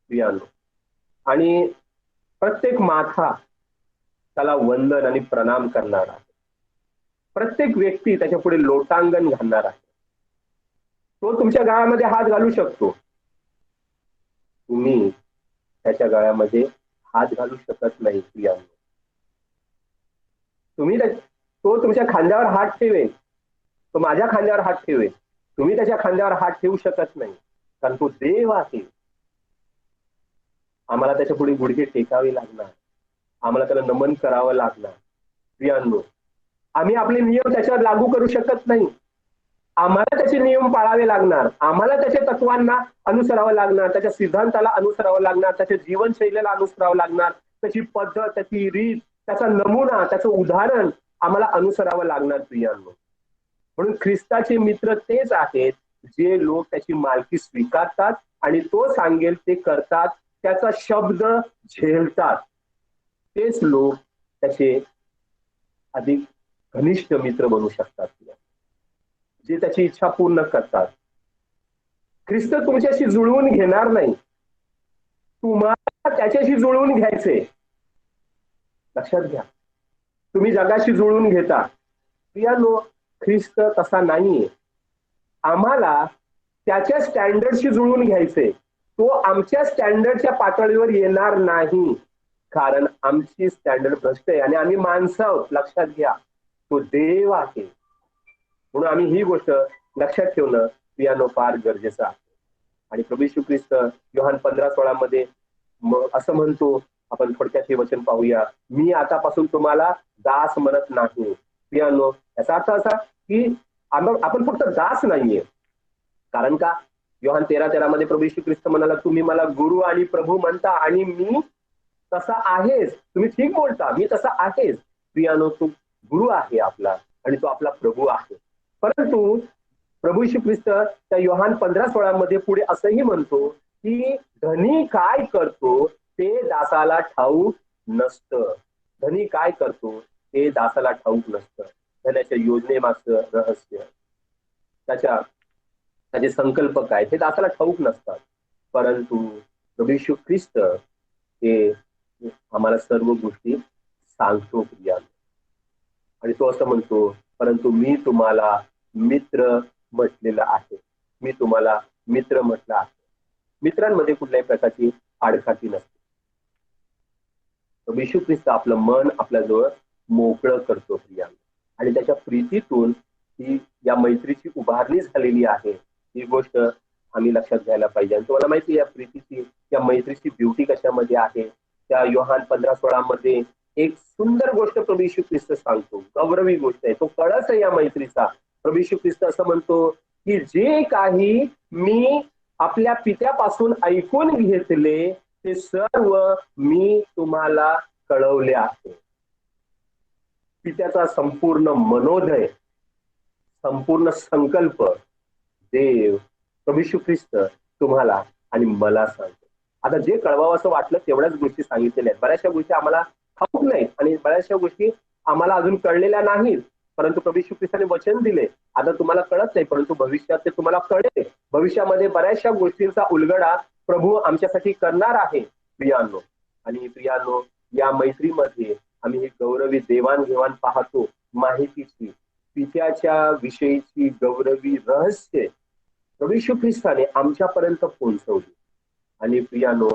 S1: प्रियांनो, आणि प्रत्येक माथा त्याला वंदन आणि प्रणाम करणार आहे. प्रत्येक व्यक्ती त्याच्या पुढे लोटांगण घालणार आहे. तो तुमच्या गळ्यामध्ये हात घालू शकतो, तुम्ही त्याच्या गळ्यामध्ये हात घालू शकत नाही. प्रियांनो, तो तुमच्या खांद्यावर हात ठेवेल, तो माझ्या खांद्यावर हात ठेवेल, तुम्ही त्याच्या खांद्यावर हात ठेवू शकत नाही, कारण तो देव आहे. आम्हाला त्याच्या पुढे गुडघे टेकावे लागणार, आम्हाला त्याला नमन करावं लागणार. प्रियांनो, आम्ही आपले नियम त्याच्यावर लागू करू शकत नाही. आम्हाला त्याचे नियम पाळावे लागणार, आम्हाला त्याच्या तत्वांना अनुसरावं लागणार, त्याच्या सिद्धांताला अनुसरावं लागणार, त्याच्या जीवनशैलीला अनुसरावं लागणार, त्याची पद्धत, त्याची रीत, त्याचा नमुना, त्याचं उदाहरण आम्हाला अनुसरावं लागणार. प्रियांनो, म्हणून ख्रिस्ताचे मित्र तेच आहेत जे लोक त्याची मालकी स्वीकारतात आणि तो सांगेल ते करतात, त्याचा शब्द झेलतात. तेच लोक त्याचे अधिक घनिष्ठ मित्र बनू शकतात, जे त्याची इच्छा पूर्ण करतात. ख्रिस्त तुमच्याशी जुळवून घेणार नाही, तुम्हाला त्याच्याशी जुळवून घ्यायचे. लक्षात घ्या, तुम्ही जगाशी जुळवून घेता. प्रियांनो, ख्रिस्त तसा नाहीये. आम्हाला त्याच्या स्टँडर्डशी जुळवून घ्यायचे. तो आमच्या स्टँडर्डच्या पातळीवर येणार नाही, कारण आमची स्टँडर्ड भ्रष्ट आहे आणि आम्ही माणसं आहोत. लक्षात घ्या, तो देव आहे. म्हणून आम्ही ही गोष्ट लक्षात ठेवणं प्रियांनो फार गरजेचं आहे. आणि प्रभू येशू ख्रिस्त योहान 15:16 मध्ये असं म्हणतो, आपण थोडक्यात हे वचन पाहूया, मी आतापासून तुम्हाला दास म्हणत नाही. प्रियांनो, याचा अर्थ असा की आपण फक्त दास नाहीये. कारण का योहान 13:13 मध्ये प्रभू येशू ख्रिस्त म्हणाला, तुम्ही मला गुरु आणि प्रभू म्हणता आणि मी तसा आहेच. तुम्ही ठीक बोलता, मी तसा आहेच. प्रियांनो, तो गुरु आहे आपला आणि तो आपला प्रभू आहे. परंतु प्रभू येशू ख्रिस्त त्या योहान 15:16 मध्ये पुढे असंही म्हणतो की धनी काय करतो ते दासाला ठाऊक नसतं. धनी काय करतो ते दासाला ठाऊक नसतं. धन्याच्या योजनेमागचं रहस्य, त्याचे संकल्प काय ते दासाला ठाऊक नसतात. परंतु प्रभू येशू ख्रिस्त हे आम्हाला सर्व गोष्टी सांगतो. प्रियांनो, आणि तो असं म्हणतो, परंतु मी तुम्हाला मित्र म्हटलेलं आहे. मी तुम्हाला मित्र म्हटलं आहे. मित्रांमध्ये कुठल्याही प्रकारची आडखाती नसते. प्रभू येशू ख्रिस्त आपलं मन आपल्याजवळ मोकळं करतो. प्रियांनो, आणि त्याच्या प्रीतीतून ही या मैत्रीची उभारणी झालेली आहे. ही गोष्ट आम्ही लक्षात घ्यायला पाहिजे. आणि तुम्हाला माहिती, या प्रीतीची, या मैत्रीची ब्युटी कशामध्ये आहे? त्या योहान 15:16 मध्ये एक सुंदर गोष्ट प्रभू येशू ख्रिस्त सांगतो, गौरवी गोष्ट आहे. तो कळस आहे या मैत्रीचा. प्रभू येशू ख्रिस्त असं म्हणतो की जे काही मी आपल्या पित्यापासून ऐकून घेतले ते सर्व मी तुम्हाला कळवले आहे. पित्याचा संपूर्ण मनोदय, संपूर्ण संकल्प देव प्रभू येशू ख्रिस्त तुम्हाला आणि मला सांगतो. आता जे कळवावं असं वाटलं तेवढ्याच गोष्टी सांगितलेल्या आहेत. बऱ्याचशा गोष्टी आम्हाला ठाऊक नाहीत आणि बऱ्याचशा गोष्टी आम्हाला अजून कळलेल्या नाहीत. परंतु प्रभू येशू ख्रिस्ताने वचन दिले, आता तुम्हाला कळत नाही परंतु भविष्यात ते तुम्हाला कळेल. भविष्यामध्ये बऱ्याचशा गोष्टींचा उलगडा प्रभू आमच्यासाठी करणार आहे. प्रियांनो, आणि प्रियांनो, या मैत्रीमध्ये आम्ही ही गौरवी देवाणघेवाण पाहतो माहितीची. पित्याच्या विषयीची गौरवी रहस्य प्रभू येशू ख्रिस्ताने आमच्यापर्यंत पोहोचवली. आणि प्रियानो,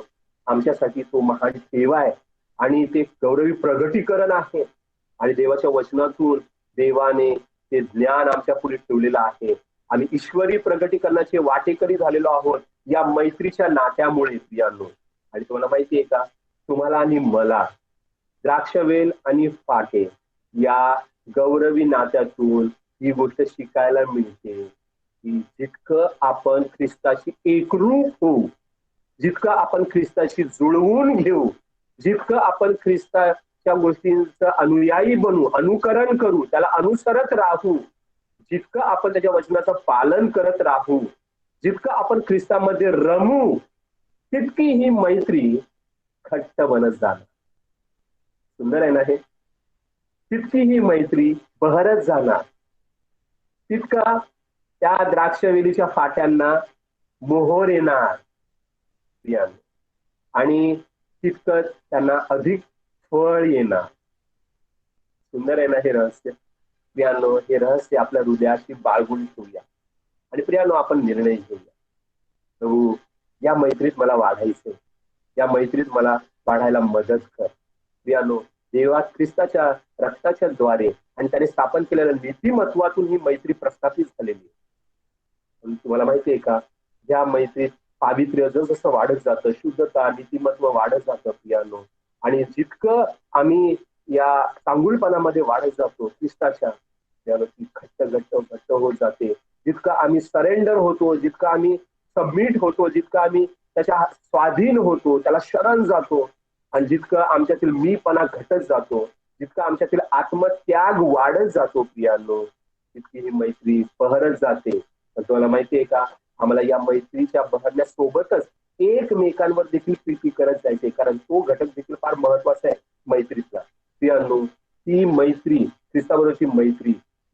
S1: आमच्यासाठी तो महान ठेवा आहे आणि ते गौरवी प्रगटीकरण आहे. आणि देवाच्या वचनातून देवाने ते ज्ञान आमच्या पुढे ठेवलेलं आहे. आम्ही ईश्वरी प्रगटीकरणाचे वाटेकरी झालेलो आहोत या मैत्रीच्या नात्यामुळे प्रियानो. आणि तुम्हाला माहिती आहे का, तुम्हाला आणि मला द्राक्षवेल आणि फाटे या गौरवी नात्यातून ही गोष्ट शिकायला मिळते की जितकं आपण ख्रिस्ताशी एकरूप होऊ, जितकं आपण ख्रिस्ताशी जुळवून घेऊ, जितकं आपण ख्रिस्ताच्या गोष्टींचं अनुयायी बनू, अनुकरण करू, त्याला अनुसरत राहू, जितकं आपण त्याच्या वचनाचं पालन करत राहू, जितकं आपण ख्रिस्तामध्ये रमू, तितकी ही मैत्री घट्ट बनत जाणार. सुंदर आहे ना हे? तितकी ही मैत्री बहरत जाणार, तितका त्या द्राक्षवेलीच्या फाट्यांना मोहर येणार आणि तितकं त्यांना अधिक फळ येणार. सुंदर आहे ना हे रहस्य? प्रियानो, हे रहस्य आपल्या हृदयाशी बाळगून ठेवूया आणि प्रियानो, आपण निर्णय घेऊया. प्रभू, या मैत्रीत मला वाढायचंय, या मैत्रीत मला वाढायला मदत कर. प्रियानो, देवा ख्रिस्ताच्या रक्ताच्या द्वारे आणि त्याने स्थापन केलेल्या नीतिमत्वातून ही मैत्री प्रस्थापित झालेली आहे. पण तुम्हाला माहिती आहे का, या मैत्रीत पावित्र्य जसं वाढत जातं, शुद्धता, नीतिमत्व वाढत जातं प्रियानो. आणि जितकं आम्ही या चांगुलपणामध्ये वाढत जातो ख्रिस्ताच्या, ती घट्ट घट्ट घट्ट होत जाते. जितकं आम्ही सरेंडर होतो, जितकं आम्ही सबमिट होतो, जितकं आम्ही त्याच्या स्वाधीन होतो, त्याला शरण जातो, आणि जितकं आमच्यातील मीपणा घटत जातो, जितकं आमच्यातील आत्मत्याग वाढत जातो प्रियानो, तितकी ही मैत्री बहरत जाते. तर तुम्हाला माहिती आहे का, आम्हाला या मैत्रीच्या बहरण्यासोबतच एकमेकांवर देखील प्रीती करत जायचे, कारण तो घटक देखील फार महत्वाचा आहे मैत्रीतला. प्रियानो, ती मैत्री, ख्रिस्ताबरोबरची मैत्री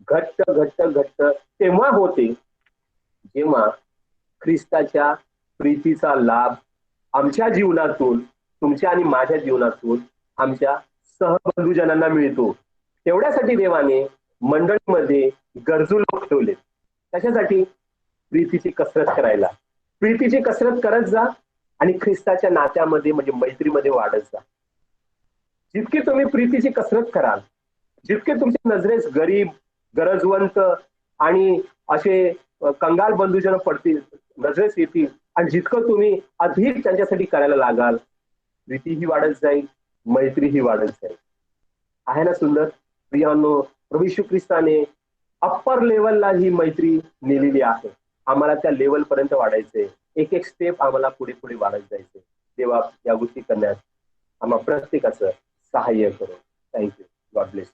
S1: घट्ट घट्ट घट्ट तेव्हा होते जेव्हा ख्रिस्ताच्या प्रीतीचा लाभ आमच्या जीवनातून, तुमच्या आणि माझ्या जीवनातून आमच्या सहबंधूजनांना मिळतो. तेवढ्यासाठी देवाने मंडळीमध्ये गरजू लोक ठेवले. त्याच्यासाठी प्रीतीची कसरत करायला, प्रीतीची कसरत करत जा आणि ख्रिस्ताच्या नात्यामध्ये म्हणजे मैत्रीमध्ये वाढत जा. जितकी तुम्ही प्रीतीची कसरत कराल, जितके तुमच्या नजरेस गरीब, गरजवंत आणि असे कंगाल बंधूजन पडतील, नजरेस येतील, आणि जितकं तुम्ही अधिक त्यांच्यासाठी करायला लागाल, प्रीतीही वाढत जाईल, मैत्रीही वाढत जाईल. आहे ना सुंदर? प्रियानो, प्रभू येशू ख्रिस्ताने अप्पर लेवलला ही मैत्री नेलेली आहे. आम्हाला त्या लेवल पर्यंत वाढायचंय, एक एक स्टेप आम्हाला पुढे पुढे वाढत जायचंय. देवा, या गोष्टी करण्यास आम्हाला प्रत्येकाचं सहाय्य करो. थँक्यू. God bless.